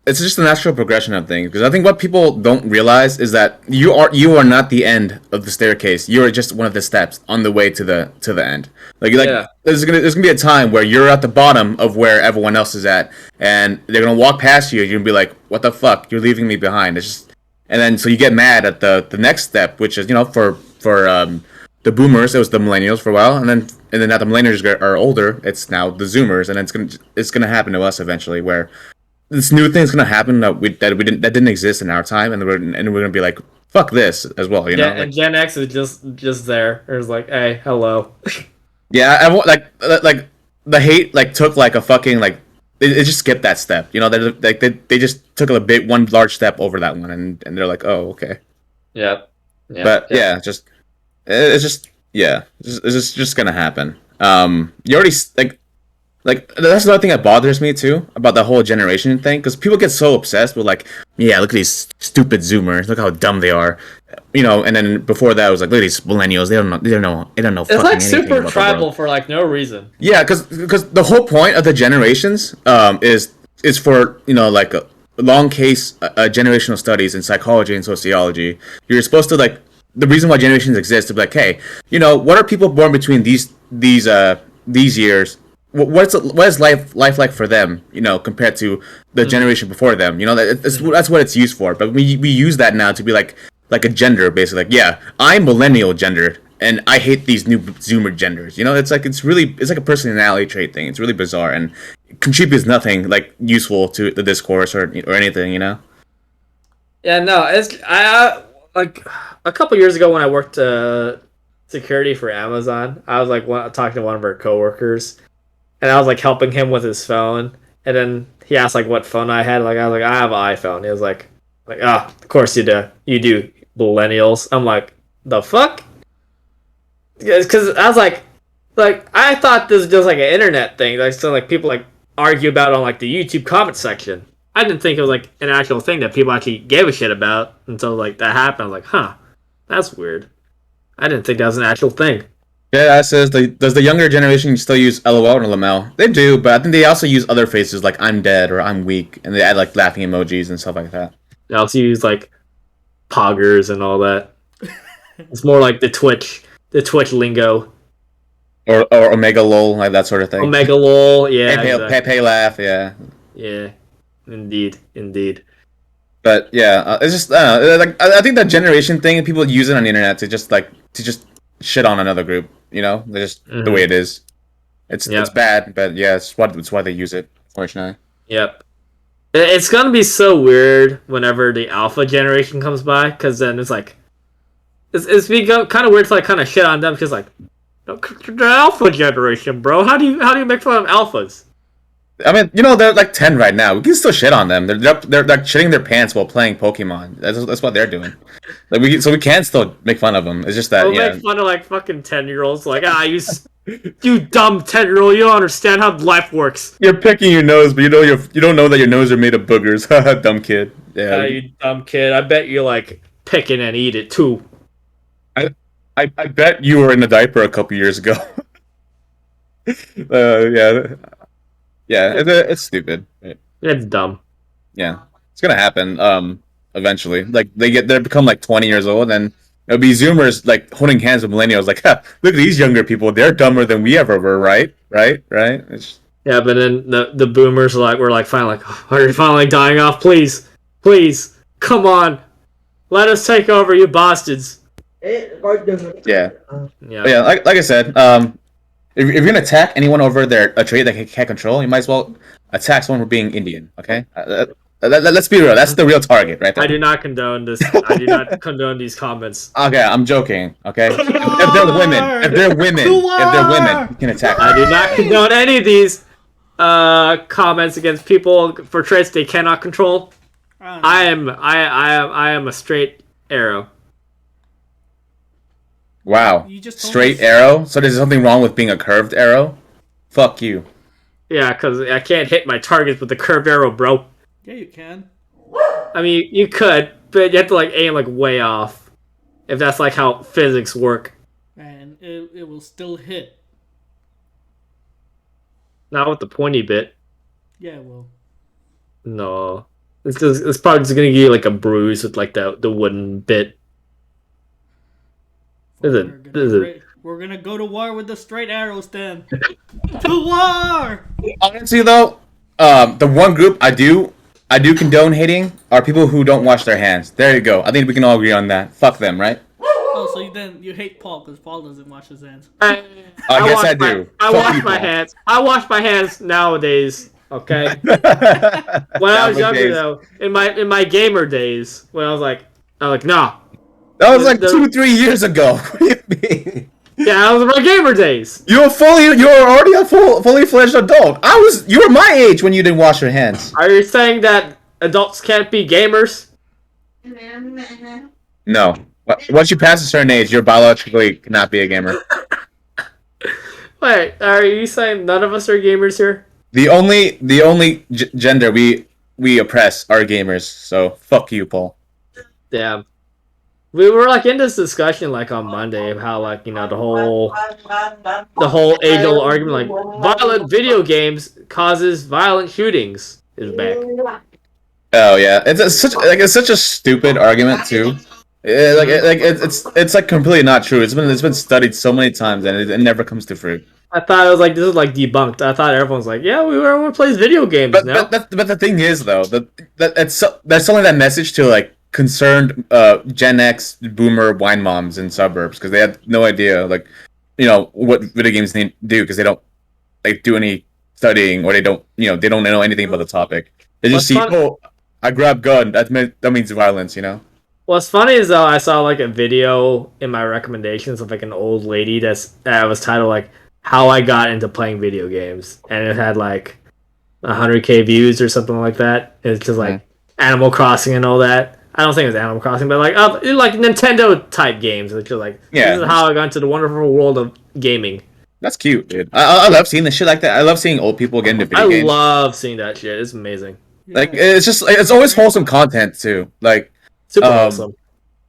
It's just the natural progression of things because I think what people don't realize is that you are not the end of the staircase. You are just one of the steps on the way to the end. There's gonna be a time where you're at the bottom of where everyone else is at, and they're gonna walk past you. And you're gonna be like, "What the fuck? You're leaving me behind." And then so you get mad at the next step, which is for the boomers, it was the millennials for a while, and then now the millennials are older. It's now the Zoomers, and it's gonna happen to us eventually where this new thing's gonna happen that didn't exist in our time, and we're gonna be like, fuck this as well, And Gen X is just there. It's like, hey, hello. Yeah, I like the hate took a fucking they just skipped that step, they just took one large step over that one, and they're like, oh, okay. Yeah. But yeah, it's just gonna happen. You already that's another thing that bothers me too about the whole generation thing because people get so obsessed with yeah, look at these stupid Zoomers, look how dumb they are, and then before that it was like, look at these millennials, they don't know. It's like super tribal for no reason. Yeah, because the whole point of the generations is for a long case generational studies in psychology and sociology. You're supposed to the reason why generations exist to be like, hey, what are people born between these years? What is life like for them, compared to the generation before them? That's what it's used for. But we use that now to be like a gender, basically. Yeah, I'm millennial gendered, and I hate these new Zoomer genders. It's like a personality trait thing. It's really bizarre and contributes nothing useful to the discourse or anything. Yeah, no, I a couple years ago when I worked security for Amazon, I was talking to one of our coworkers. And I was helping him with his phone, and then he asked what phone I had. I was like, I have an iPhone. He was like, of course you do. You do, millennials. I'm like, the fuck? Because I was like I thought this was just an internet thing. So people argue about on like the YouTube comment section. I didn't think it was like an actual thing that people actually gave a shit about until like that happened. I was like, huh, that's weird. I didn't think that was an actual thing. Yeah, that says does the younger generation still use LOL or Lamel? They do, but I think they also use other phrases like "I'm dead" or "I'm weak," and they add like laughing emojis and stuff like that. They also use like poggers and all that. It's more like the Twitch lingo. Or Omega lol, like that sort of thing. Omega lol, yeah. Pay, Exactly. pay laugh, yeah. Yeah, indeed. But yeah, it's just like I think that generation thing, people use it on the internet to just shit on another group. You know, they're just the way it is. It's bad, but yeah, it's why they use it. Unfortunately. Yep. It's gonna be so weird whenever the alpha generation comes by, because then it's like it's become kind of weird to like kind of shit on them, because like the alpha generation, bro. How do you make fun of alphas? I mean, you know, they're like 10 right now. We can still shit on them. They're like shitting their pants while playing Pokemon. That's what they're doing. Like we can still make fun of them. It's just that We'll make fun of like fucking 10-year-olds. Like you dumb 10-year-old. You don't understand how life works. You're picking your nose, but you don't know that your nose are made of boogers. Dumb kid. Yeah. You dumb kid. I bet you like pick it and eat it too. I bet you were in a diaper a couple years ago. Yeah. Yeah, it's stupid. It's dumb. Yeah, it's gonna happen. Eventually, like they become like 20 years old, and it'll be Zoomers like holding hands with millennials. Like, look at these younger people. They're dumber than we ever were. Right. Yeah, but then the boomers we're finally like, are you finally dying off? Please, come on, let us take over, you bastards. Yeah. Yeah. But yeah. Like I said, if you're gonna attack anyone over a trait that they can't control, you might as well attack someone for being Indian. Okay. Let's be real. That's the real target, right there. I do not condone this. I do not condone these comments. Okay, I'm joking. Okay. If they're women, you can attack them. I do not condone any of these comments against people for traits they cannot control. I am a straight arrow. Wow. Straight arrow? So there's something wrong with being a curved arrow? Fuck you. Yeah, because I can't hit my targets with the curved arrow, bro. Yeah, you can. I mean, you could, but you have to like aim like way off. If that's like how physics work. And it will still hit. Not with the pointy bit. Yeah, it will. No. It's probably just gonna give you like a bruise with like the wooden bit. We're gonna go to war with the straight arrows then. To war! Honestly though, the one group I do condone hating are people who don't wash their hands. There you go. I think we can all agree on that. Fuck them, right? Oh, so you hate Paul because Paul doesn't wash his hands. I guess I do. I wash my hands. I wash my hands nowadays. Okay. When I was younger though, in my gamer days, when I was like, nah. That was like 2-3 years ago. What do you mean? Yeah, that was my gamer days. You were already a fully fledged adult. You were my age when you didn't wash your hands. Are you saying that adults can't be gamers? No. Once you pass a certain age, you're biologically cannot be a gamer. Wait, are you saying none of us are gamers here? The only gender we oppress are gamers. So fuck you, Paul. Damn. We were like in this discussion like on Monday of how like the whole age-old argument like violent video games causes violent shootings is back. Oh yeah, it's such a stupid argument too. It's like completely not true. It's been studied so many times and it never comes to fruit. I thought it was like this is like debunked. I thought everyone's like, yeah, everyone plays video games now. But the thing is though, that's only that message to like concerned Gen X boomer wine moms in suburbs because they have no idea like what video games need to do because they don't like do any studying or they don't know anything about the topic. They just see I grab gun that means violence. What's funny is though I saw like a video in my recommendations of like an old lady that was titled like how I got into playing video games and it had like 100K views or something like that. It's just like Animal Crossing and all that. I don't think it was Animal Crossing, but like Nintendo type games, which are like this is how I got into the wonderful world of gaming. That's cute, dude. I love seeing the shit like that. I love seeing old people get into video I games. love seeing that shit. It's amazing. Like it's just it's always wholesome content too. Like Super um, wholesome.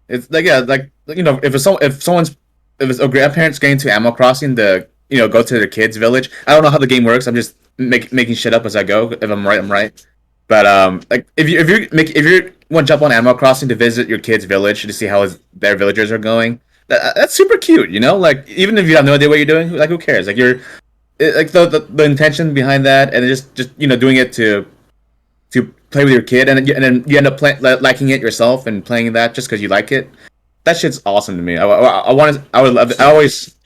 it's like yeah, like you know, if it's a grandparents getting to Animal Crossing to go to their kids' village. I don't know how the game works. I'm just making shit up as I go. If I'm right, I'm right. But like if you want to jump on Animal Crossing to visit your kid's village to see how their villagers are going, that's super cute. You know, like even if you have no idea what you're doing, like who cares? Like like the intention behind that, and just doing it to play with your kid, and then you end up liking it yourself and playing that just because you like it. That shit's awesome to me. I would love it.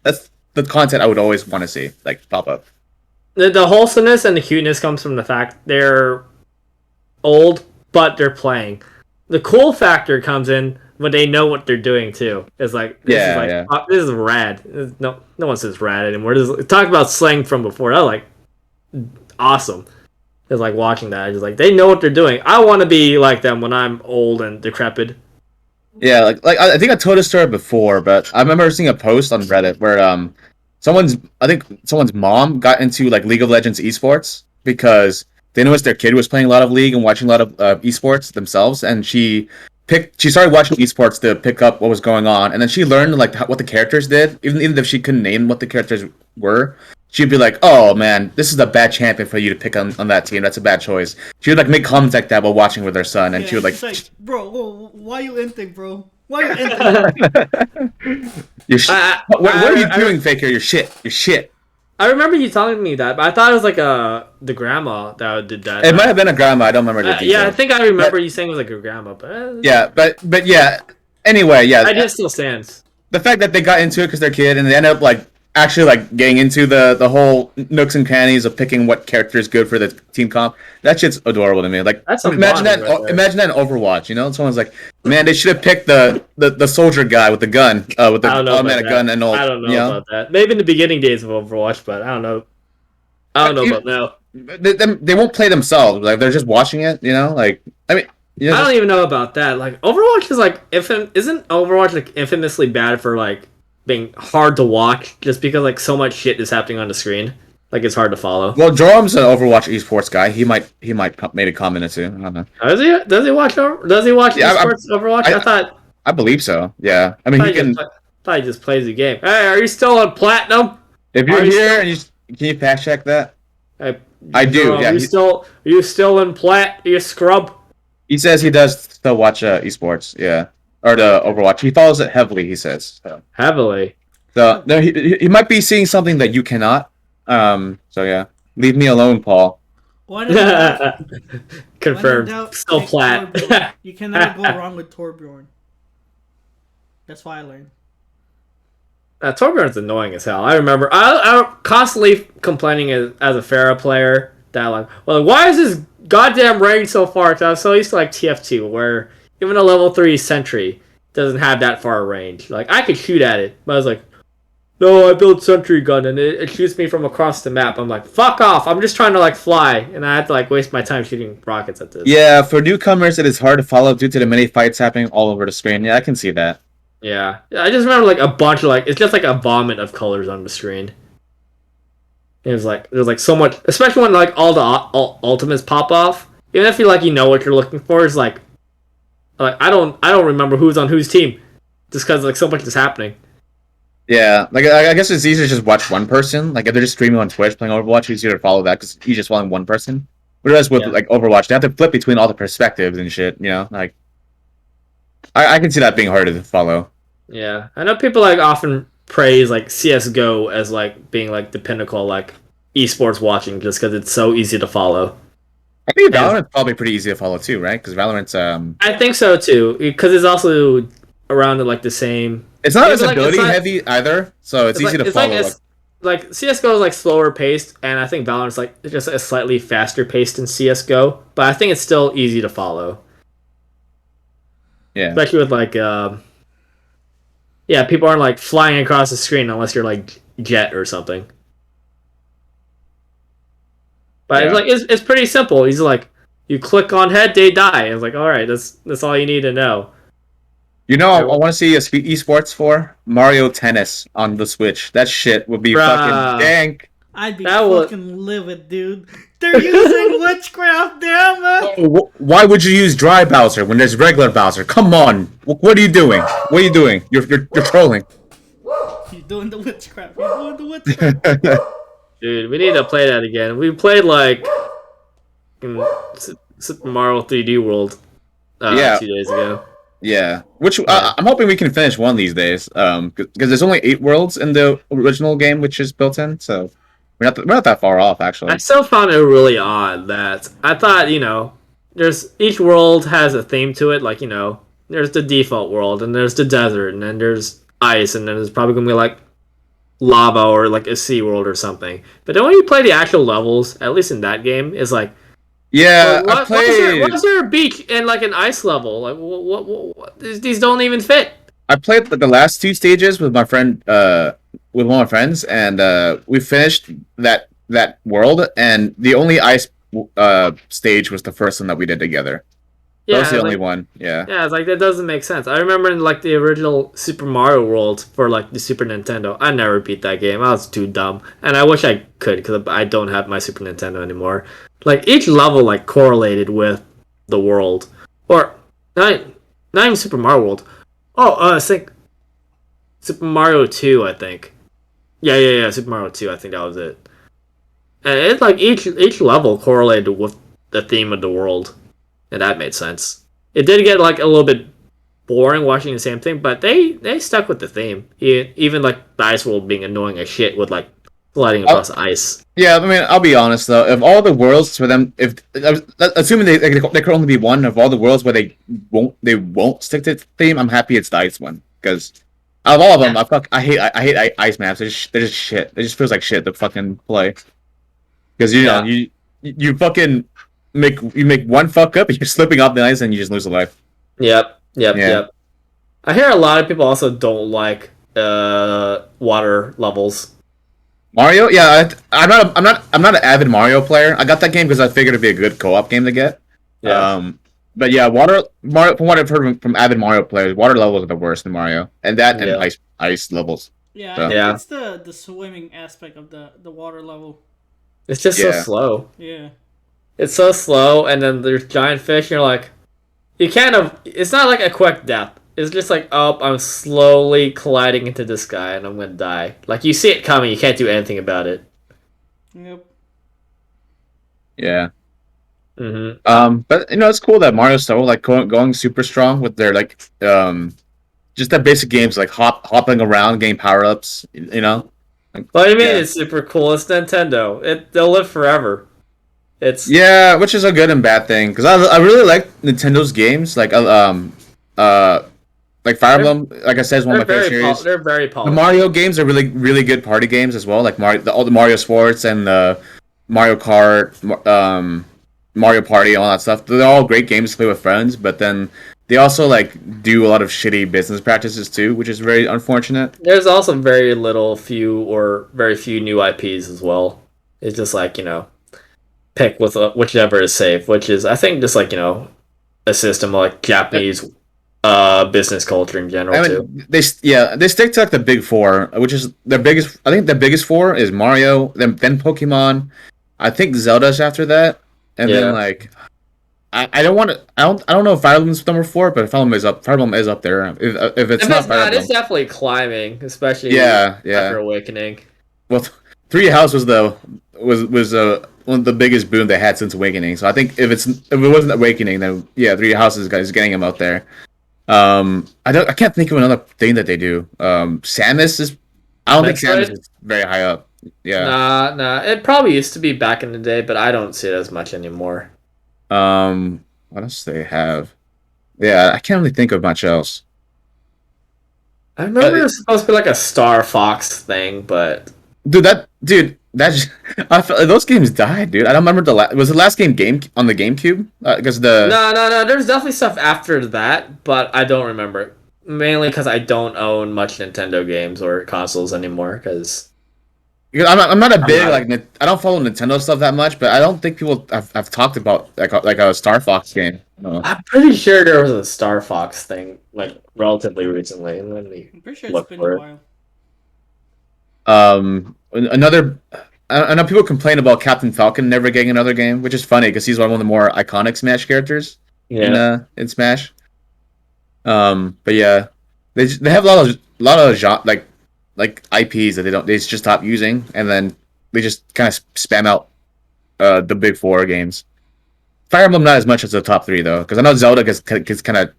That's the content I would always want to see like pop up. The wholesomeness and the cuteness comes from the fact they're old, but they're playing. The cool factor comes in when they know what they're doing too. It's like this is rad. No one says rad anymore. Talk about slang from before. I like awesome. It's like watching that. It's like they know what they're doing. I want to be like them when I'm old and decrepit. Yeah, like I think I told this story before, but I remember seeing a post on Reddit where someone's mom got into like League of Legends esports because they noticed their kid was playing a lot of League and watching a lot of esports themselves, and she started watching esports to pick up what was going on, and then she learned like what the characters did, even if she couldn't name what the characters were. She'd be like, "Oh man, this is a bad champion for you to pick on that team. That's a bad choice." She would like make comments like that while watching with her son, and she would like, "Bro, why you inting, bro? Why you inting?" You're what are you doing, Faker? You're shit. You're shit. I remember you telling me that, but I thought it was like the grandma that did that. It might have been a grandma. I don't remember the details. Yeah, I think I remember you saying it was like a grandma, but yeah, but yeah. Anyway, yeah. The idea still stands. The fact that they got into it because they're kid, and they ended up like actually like getting into the whole nooks and crannies of picking what character is good for the team comp. That shit's adorable to me. Like imagine that imagine that in Overwatch, someone's like, man, they should have picked the soldier guy with the gun, with the automatic gun and all. I don't know about that. Maybe in the beginning days of Overwatch, but I don't know. I don't know about now. They won't play themselves. Like they're just watching it, like I mean I don't even know about that. Like Overwatch is like isn't Overwatch like infamously bad for like being hard to watch just because like so much shit is happening on the screen. Like it's hard to follow. Well, Jerome's an Overwatch esports guy. He might made a comment or two. I don't know. Does he watch esports Overwatch? I believe so. Yeah. I mean, thought he just plays the game. Hey, are you still on platinum? If you're here and can you fact check that? I do. Yeah. Are you still in plat? You scrub? He says he does still watch esports. Yeah. Or the Overwatch. He follows it heavily, he says. So. Heavily. So no, he might be seeing something that you cannot. So yeah. Leave me alone, Paul. Confirmed. Still plat. You can never go wrong with Torbjorn. That's why I learned. Torbjorn's annoying as hell. I remember I constantly complaining as a Pharah player that like, well, why is this goddamn range so far? Because I was so used to like TF2 where even a level 3 sentry doesn't have that far range. Like, I could shoot at it, but I was like, no, I built sentry gun, and it shoots me from across the map. I'm like, fuck off. I'm just trying to, like, fly, and I have to, like, waste my time shooting rockets at this. Yeah, for newcomers, it is hard to follow due to the many fights happening all over the screen. Yeah, I can see that. Yeah. I just remember, like, a bunch of, like, it's just, like, a vomit of colors on the screen. It was, like, there's, like, so much, especially when, like, all the ultimates pop off. Even if you know what you're looking for, it's, like I don't remember who's on whose team, just because like so much is happening. Yeah, like I guess it's easier to just watch one person. Like if they're just streaming on Twitch playing Overwatch, it's easier to follow that because you're just following one person. Whereas with like Overwatch, they have to flip between all the perspectives and shit. Like I can see that being harder to follow. Yeah, I know people like often praise like CS:GO as like being like the pinnacle like esports watching just because it's so easy to follow. I think Valorant's probably pretty easy to follow too, right? Because Valorant's I think so too, because it's also around like the same. It's not as ability heavy either, so it's easy to follow. Like CS:GO is like slower paced, and I think Valorant's like just a slightly faster paced than CS:GO, but I think it's still easy to follow. Yeah, especially with like people aren't like flying across the screen unless you're like Jet or something. But it's pretty simple. He's like, you click on head, they die. It's like, all right, that's all you need to know. You know, I want to see a esports for Mario Tennis on the Switch. That shit would be fucking Bruh. dank. I'd be That would- fucking livid, dude. They're using witchcraft, damn it! Why would you use dry Bowser when there's regular Bowser? Come on, what are you doing? What are you doing? You're trolling. You're doing the witchcraft. You're doing the witchcraft. Dude, we need to play that again. We played like Super Mario 3D World Yeah. 2 days ago. Yeah, which I'm hoping we can finish one of these days. Because there's only 8 worlds in the original game, which is built in, so we're not that far off actually. I still found it really odd that I thought, there's each world has a theme to it. Like, there's the default world, and there's the desert, and then there's ice, and then there's probably gonna be like lava or like a sea world or something. But then when you play the actual levels, at least in that game, it's like, Yeah, well, I played. what's there a beach and like an ice level? Like, what these don't even fit. I played the last 2 stages with my friend, with one of my friends, and we finished that world, and the only ice stage was the first one that we did together. That was the only one. Yeah. Yeah, it's like that doesn't make sense. I remember in like the original Super Mario World for like the Super Nintendo, I never beat that game. I was too dumb, and I wish I could because I don't have my Super Nintendo anymore. Like each level like correlated with the world, or not even Super Mario World. Oh, I think Super Mario 2. I think. Yeah. Super Mario 2. I think that was it. And it's like each level correlated with the theme of the world. And that made sense. It did get like a little bit boring watching the same thing, but they stuck with the theme. Even like the ice world being annoying as shit with like sliding across ice. Yeah, I mean, I'll be honest though. If all the worlds for them, if assuming they could only be one of all the worlds where they won't stick to the theme, I'm happy it's the ice one because out of all of them, I hate ice maps. They're just shit. It just feels like shit to fucking play because you fucking make one fuck up and you're slipping off the ice and you just lose a life. Yep. I hear a lot of people also don't like water levels. Mario, yeah, I'm not an avid Mario player. I got that game because I figured it'd be a good co-op game to get. Yeah. But yeah, Mario. From what I've heard from avid Mario players, water levels are the worst in Mario, and ice levels. Yeah, So. I think it's the swimming aspect of the water level. It's just so slow. Yeah. It's so slow, and then there's giant fish, and you're like, it's not like a quick death. It's just like, oh, I'm slowly colliding into this guy, and I'm gonna die. Like, you see it coming, you can't do anything about it. Yep. Yeah. Mm-hmm. But it's cool that Mario's so like going super strong with their like just that basic games like hopping around, getting power ups. Like, What do you mean it's super cool? It's Nintendo. They'll live forever. Which is a good and bad thing because I really like Nintendo's games like Fire Emblem, like I said, is one of my favorite series. They're very polished. The Mario games are really, really good party games as well, like all the Mario Sports and the Mario Kart, Mario Party, all that stuff. They're all great games to play with friends, but then they also like do a lot of shitty business practices too, which is very unfortunate. There's also very few new IPs as well. It's just like, pick with whichever is safe, which is, I think, just like, a system like Japanese business culture in general too. They stick to like the big four, which is their biggest. I think the biggest four is Mario, then Pokemon. I think Zelda's after that, and then like I don't know if Fire Emblem's number 4, but Fire Emblem is up there. If it's not Fire Emblem, it's definitely climbing, especially after Awakening. Well, Three House was one of the biggest boom they had since Awakening. So I think if it wasn't Awakening, then Three Houses is getting him out there. I can't think of another thing that they do. Samus is. I don't think Samus is very high up. Yeah. Nah. It probably used to be back in the day, but I don't see it as much anymore. What else do they have? Yeah, I can't really think of much else. I remember it was supposed to be like a Star Fox thing, but I felt those games died, dude. I don't remember was the last game on the GameCube? Because No. There's definitely stuff after that, but I don't remember it. Mainly because I don't own much Nintendo games or consoles anymore. Because Because I'm not a big not. I don't follow Nintendo stuff that much, but I don't think people have talked about like a Star Fox game. No. I'm pretty sure there was a Star Fox thing like relatively recently. Let me I'm pretty sure it's look been a for it. while. Another. I know people complain about Captain Falcon never getting another game, which is funny because he's one of the more iconic Smash characters Yeah. in Smash. But yeah, they have a lot of like IPs that they just stop using, and then they just kind of spam out the big four games. Fire Emblem not as much as the top three though, because I know Zelda gets kind of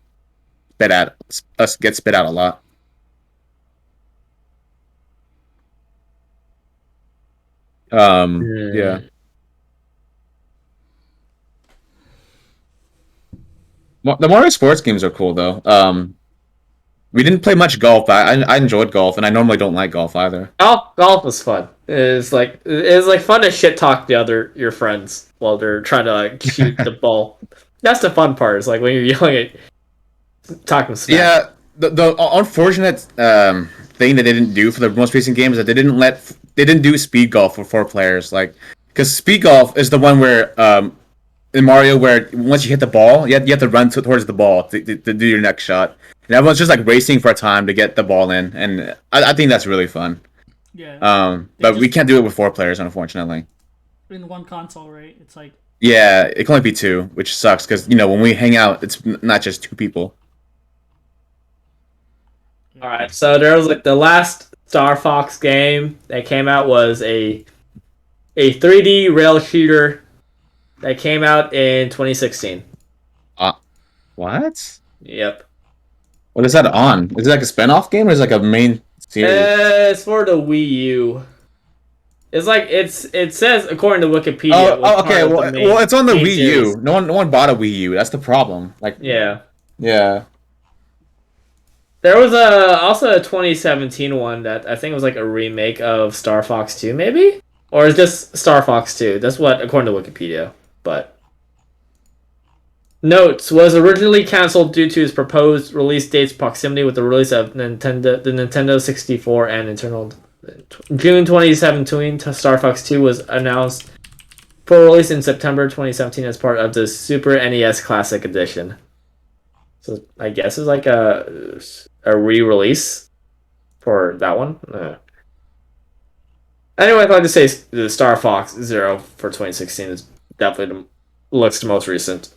gets spit out a lot. Yeah. Hmm. The Mario sports games are cool though. We didn't play much golf, but I enjoyed golf, and I normally don't like golf either. Golf was fun. It's like fun to shit talk the other your friends while they're trying to like shoot the ball. That's the fun part. Is like when you're yelling at talking smack. Yeah, the unfortunate thing that they didn't do for the most recent game is that they didn't do speed golf for four players. Like, because speed golf is the one where in Mario where once you hit the ball, you have to run towards the ball to do your next shot. And everyone's just like racing for time to get the ball in, and I think that's really fun. Yeah. They But we just can't do it with four players, unfortunately. in one console, right? It's like Yeah, it can only be two, which sucks because when we hang out, it's not just two people. All right, so there was like the last Star Fox game that came out was a 3D rail shooter that came out in 2016. What? Yep. What is that on? Is it like a spin-off game or is it like a main series? It's for the Wii U. It says according to Wikipedia. It was Okay. part of the Well, it's on the main Wii series. U. No one bought a Wii U. That's the problem. Like, Yeah. yeah. There was also a 2017 one that I think was like a remake of Star Fox 2, maybe, or is this Star Fox 2? That's what according to Wikipedia. But notes was originally canceled due to its proposed release date's proximity with the release of the Nintendo 64 and internal. June 2017, Star Fox 2 was announced for release in September 2017 as part of the Super NES Classic Edition. So I guess it's like a re-release for that one. Anyway, I'd like to say the Star Fox Zero for 2016 is definitely looks the most recent.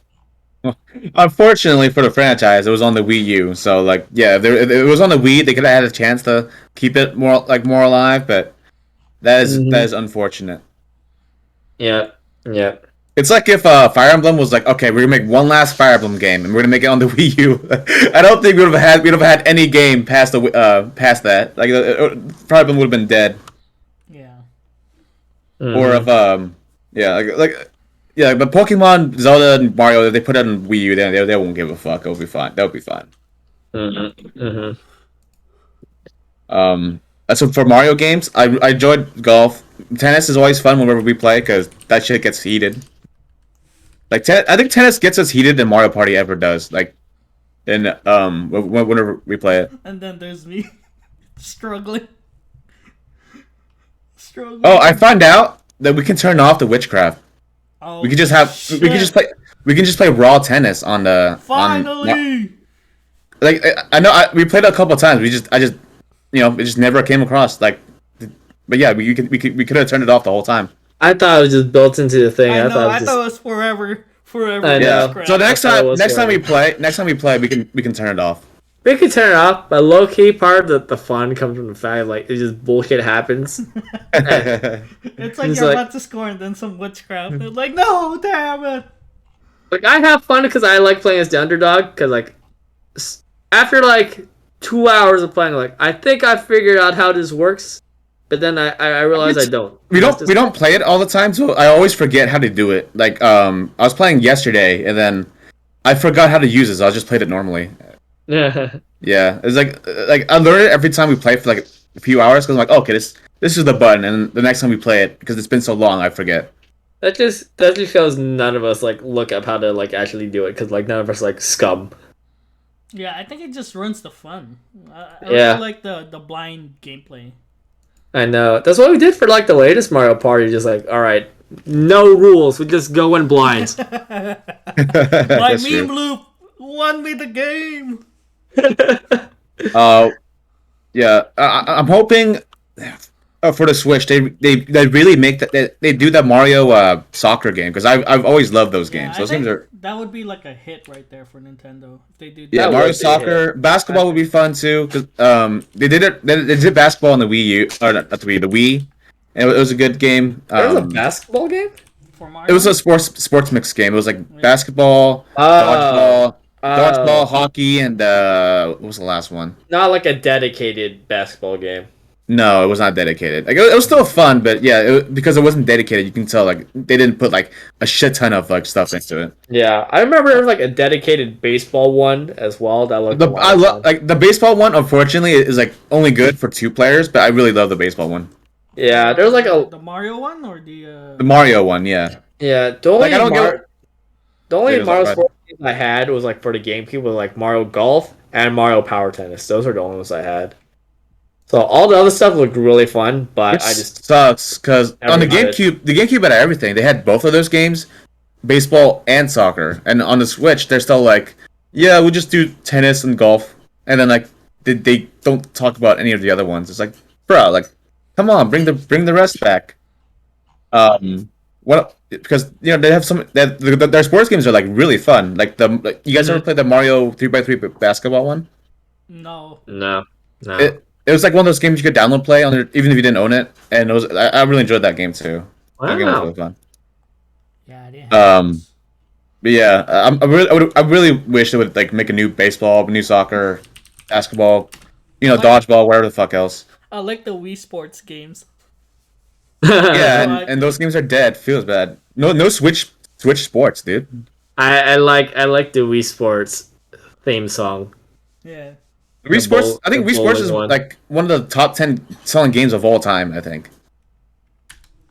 Unfortunately for the franchise, it was on the Wii U. So, like, yeah, if it was on the Wii, they could have had a chance to keep it more alive. But that is unfortunate. Yeah, yeah. It's like if Fire Emblem was like, okay, we're gonna make one last Fire Emblem game, and we're gonna make it on the Wii U. I don't think we'd have had any game past past that. Like, Fire Emblem would have been dead. yeah. Or if yeah, yeah, but Pokemon, Zelda, and Mario, if they put it on Wii U, they won't give a fuck. It'll be fine. That'll be fine. So for Mario games, I enjoyed golf. Tennis is always fun whenever we play because that shit gets heated. Like I think tennis gets us heated than Mario Party ever does. Like, in whenever we play it. And then there's me struggling. Struggling. Oh, I found out that we can turn off the witchcraft. Oh, We could just have shit. we can just play raw tennis on the Finally. like I know we played it a couple of times. I just it just never came across like. But yeah, we could have turned it off the whole time. I thought it was just built into the thing. I know. I it was thought it was forever. I know. Crap. So I thought it was next time we play, we can turn it off. we could turn it off, but low key part of the fun comes from the fact like it just bullshit happens. It's like It's you're like- about to score and then some witchcraft. They're like, no, damn it. Like I have fun because I like playing as the underdog. Because like after like 2 hours of playing, like I think I figured out how this works, but then I realize I don't. We don't play it all the time, so I always forget how to do it. Like I was playing yesterday, and then I forgot how to use it. So I just played it normally. Yeah. Yeah, it's like I learn it every time we play for like a few hours because I'm like, okay, this is the button, and the next time we play it because it's been so long, I forget. That just shows none of us like look up how to like actually do it because like none of us like scum. Yeah, I think it just ruins the fun. I Yeah. also like the blind gameplay. I know. That's what we did for like the latest Mario Party. Just like, all right, no rules. We just go in blind. My That's meme true. loop won me the game. Yeah, I'm hoping for the Switch they really make that they do that Mario soccer game because I've always loved those Yeah, games. I Those games think are that would be like a hit right there for Nintendo if they do yeah That that. Mario would be a Soccer, basketball would be fun too because they did it they did basketball on the Wii U or not the Wii, the Wii, and it was a good game. There was a basketball game. For It Mario? was a sports mix game. It was like basketball, Oh, dodgeball, hockey, and what was the last one? not like a dedicated basketball game. No, it was not dedicated. Like it was still fun, but yeah, because it wasn't dedicated, you can tell like they didn't put like a shit ton of like stuff into it. Yeah, I remember there was like a dedicated baseball one as well. That looked a lot I of love fun. like the baseball one. Unfortunately, is like only good for 2 players, but I really love the baseball one. Yeah, there was like a the Mario one or the The Mario one, yeah. yeah. The only Like I don't get. the only It was Mario like, sports games I had was like for the GameCube was like Mario Golf and Mario Power Tennis. Those are the only ones I had. So all the other stuff looked really fun, but Which I just sucks because never on the got it. GameCube had everything. They had both of those games, baseball and soccer. And on the Switch, they're still like, yeah, we just do tennis and golf, and then like they don't talk about any of the other ones. It's like, bro, like, come on, bring the rest back. What? Because you know they have some their sports games are like really fun. Like you guys ever played the Mario 3x3 basketball one? no. no. It was like one of those games you could download play on there, even if you didn't own it, and it was I really enjoyed that game too. That game was Wow. really fun. Yeah, I didn't have those. But yeah, I really wish they would like make a new baseball, new soccer, basketball, dodgeball, whatever the fuck else. I like the Wii Sports games. Yeah, Right. and those games are dead. Feels bad. No Switch sports, dude. I like the Wii Sports theme song. Yeah. Wii Sports. I think the Wii Sports bowling is one. like one of the top 10 selling games of all time. I think.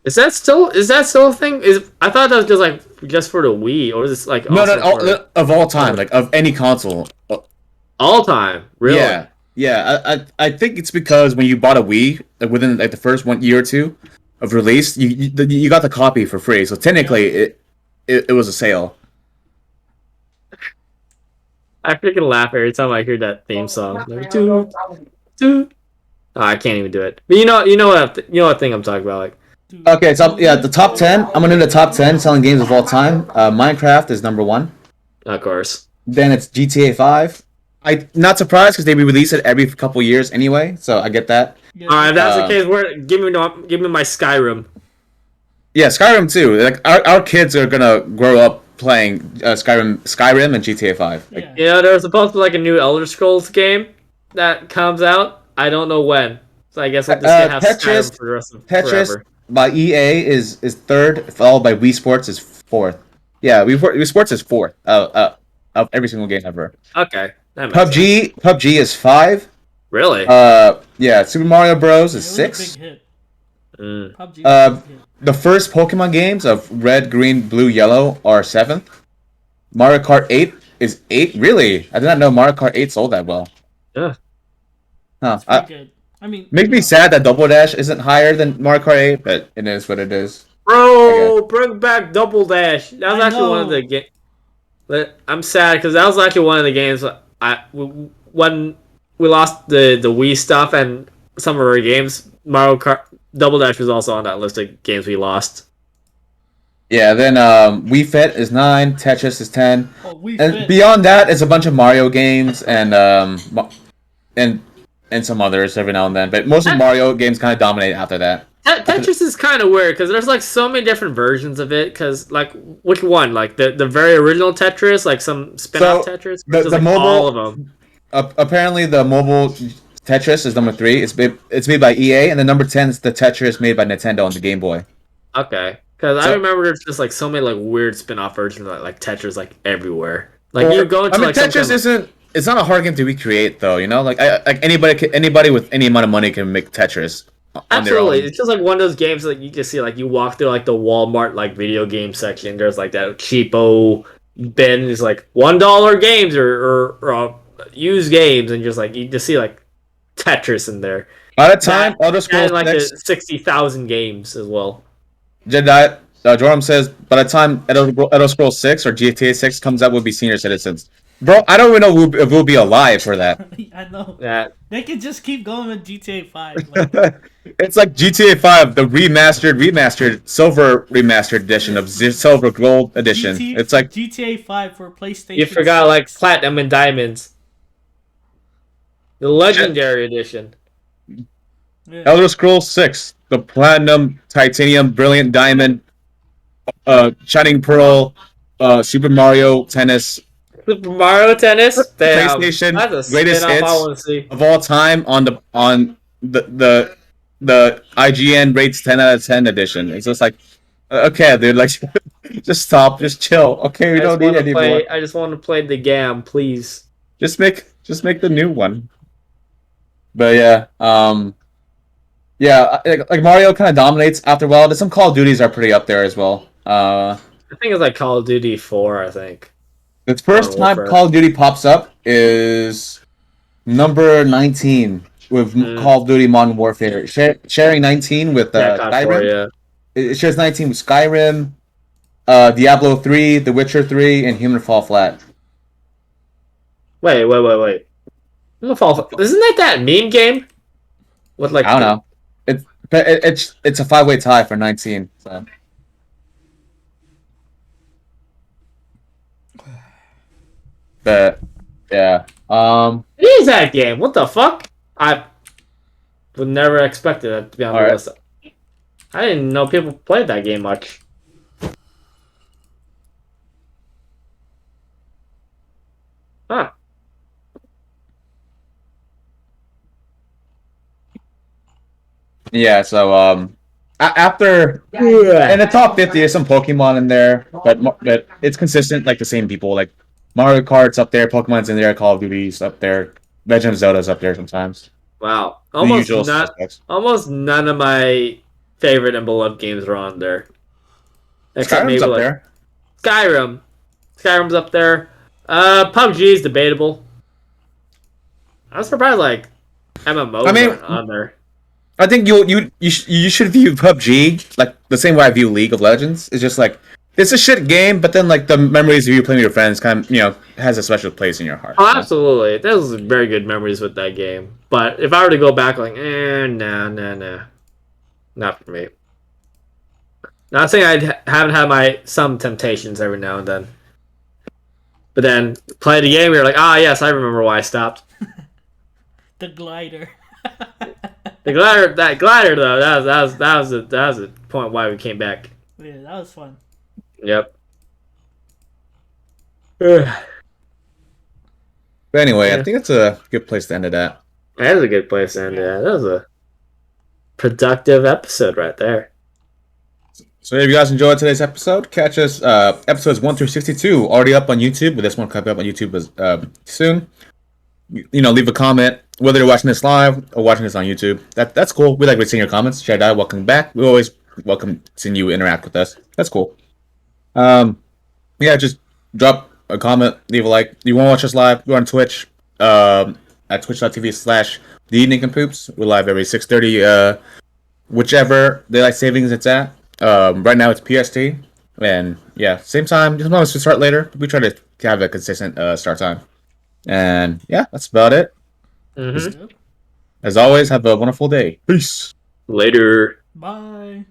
Is that still a thing? I thought that was just for the Wii, or is this like No, also for of all time, like of any console. all time? Really? Yeah, yeah. I think it's because when you bought a Wii, like within like the first 1 year or two of release, you got the copy for free. So technically, it was a sale. I freaking laugh every time I hear that theme song. Like, doo, doo. Oh, I can't even do it. But you know what thing I'm talking about. Like, Okay, so yeah, the top 10. I'm gonna do the top 10 selling games of all time. Minecraft is number 1. of course. Then it's GTA 5. I not surprised because they release it every couple years anyway, so I get that. Yeah, All right, if that's Uh, the case, give me my Skyrim. Yeah, Skyrim too. Like our kids are gonna grow up playing Skyrim and GTA 5. Like, yeah. You know, there's supposed to be like a new Elder Scrolls game that comes out. I don't know when. So I guess we'll just have Tetris- Skyrim for the rest of Tetris forever. by EA is third, followed by Wii Sports is fourth. Yeah, Wii Sports is fourth of every single game ever. Okay. That makes sense. PUBG is 5. Really? Yeah, Super Mario Bros It is was 6. a big hit. Mm. PUBG was a big hit. The first Pokemon games of Red, Green, Blue, Yellow are 7th. Mario Kart 8 is 8. Really? I did not know Mario Kart 8 sold that well. Yeah. Huh. Pretty good. I mean, Makes me sad that Double Dash isn't higher than Mario Kart 8, but it is what it is. Bro, bring back Double Dash. That was I actually one of know. the games. I'm sad because that was actually one of the games when we lost the Wii stuff and some of our games. Mario Kart Double Dash was also on that list of games we lost. Yeah, then Wii Fit is 9, Tetris is 10. oh, we And fit. beyond that is a bunch of Mario games and some others every now and then. But most of Mario games kind of dominate after that. Tetris is kind of weird because there's like so many different versions of it. Because like which one? Like the very original Tetris, like some spin-off So, Tetris. the Just, like, mobile- all of them. Apparently, the mobile Tetris is number 3. It's made by EA, and then number 10 is the Tetris made by Nintendo on the Game Boy. Okay, because I So- remember there's just like so many like weird spin-off versions of like Tetris like everywhere. Like you go into I mean, like some Tetris kind of- isn't. It's not a hard game to recreate, though. You know, like anybody with any amount of money can make Tetris on their Absolutely, own. it's just like one of those games that you just see like you walk through like the Walmart like video game section. There's like that cheapo bin is like $1 games or used games, and just like you just see like Tetris in there. By the time Elder Scrolls and like 6, the 60,000 games as well. Jedi, Joram says, by the time Elder Scrolls 6 or GTA 6 comes out, we'll be senior citizens. Bro, I don't even know if we'll be alive for that. I know. Yeah, They can just keep going with GTA 5. Like, It's like GTA 5, the silver remastered edition of silver gold edition. It's like GTA 5 for PlayStation. you forgot 6. like platinum and diamonds, the legendary edition. Yeah. Elder Scrolls 6, the platinum, titanium, brilliant diamond, shining pearl, Super Mario Tennis, Super Mario Tennis. Damn, PlayStation that's a greatest spin-off I hits want to see. of all time on the IGN rates 10 out of 10 edition. It's just like, okay, dude, like just stop, just chill. Okay, we don't need any more. I just want to play the game, please. Just make the new one. But yeah, yeah, like Mario kind of dominates after a while. But some Call of Duties are pretty up there as well. I think it's like Call of Duty 4. I think The first time Warfare. Call of Duty pops up is number 19 with Call of Duty Modern Warfare, sharing 19 with Skyrim. It shares 19 with Skyrim, Diablo 3, The Witcher 3, and Human Fall Flat. Wait. Isn't that meme game? With like I don't know. It's a 5-way tie for 19. So. But yeah, It is that game. What the fuck? I would never expected that to be on the Alright. list. I didn't know people played that game much. Huh. yeah. So after in the top 50, there's some Pokemon in there, but it's consistent, like the same people. Like Mario Kart's up there, Pokemon's in there, Call of Duty's up there, Legend of Zelda's up there sometimes. Wow. The usual suspects. Almost none of my favorite and beloved games are on there. Except Skyrim's maybe up like there. Skyrim. Skyrim's up there. PUBG is debatable. I'm surprised like MMOs aren't on there. I think you should view PUBG like the same way I view League of Legends. It's just like it's a shit game, but then like the memories of you playing with your friends kind of has a special place in your heart. Oh, absolutely. Those are very good memories with that game. But if I were to go back, like, nah. Not for me. Not saying I haven't had some temptations every now and then. But then, play the game, you're like, yes, I remember why I stopped. The glider. That glider, though, that was the point why we came back. Yeah, that was fun. Yep. But anyway, Yeah. I think it's a good place to end it at. That is a good place to end it. That was a productive episode right there. So if you guys enjoyed today's episode, catch us episodes 1 through 62 already up on YouTube, but this one coming up on YouTube soon. Leave a comment whether you're watching this live or watching this on YouTube. That's cool. We like seeing your comments. Jedi, welcome back. We always welcome seeing you interact with us. That's cool. Just drop a comment, leave a like. You want to watch us live? We're on Twitch at twitch.tv/the Nincompoops. We're live every 6:30, whichever daylight savings it's at. Right now it's PST, and yeah, same time. Sometimes we start later. We try to have a consistent start time, and yeah, that's about it. Mm-hmm. As always, have a wonderful day. Peace. Later. Bye.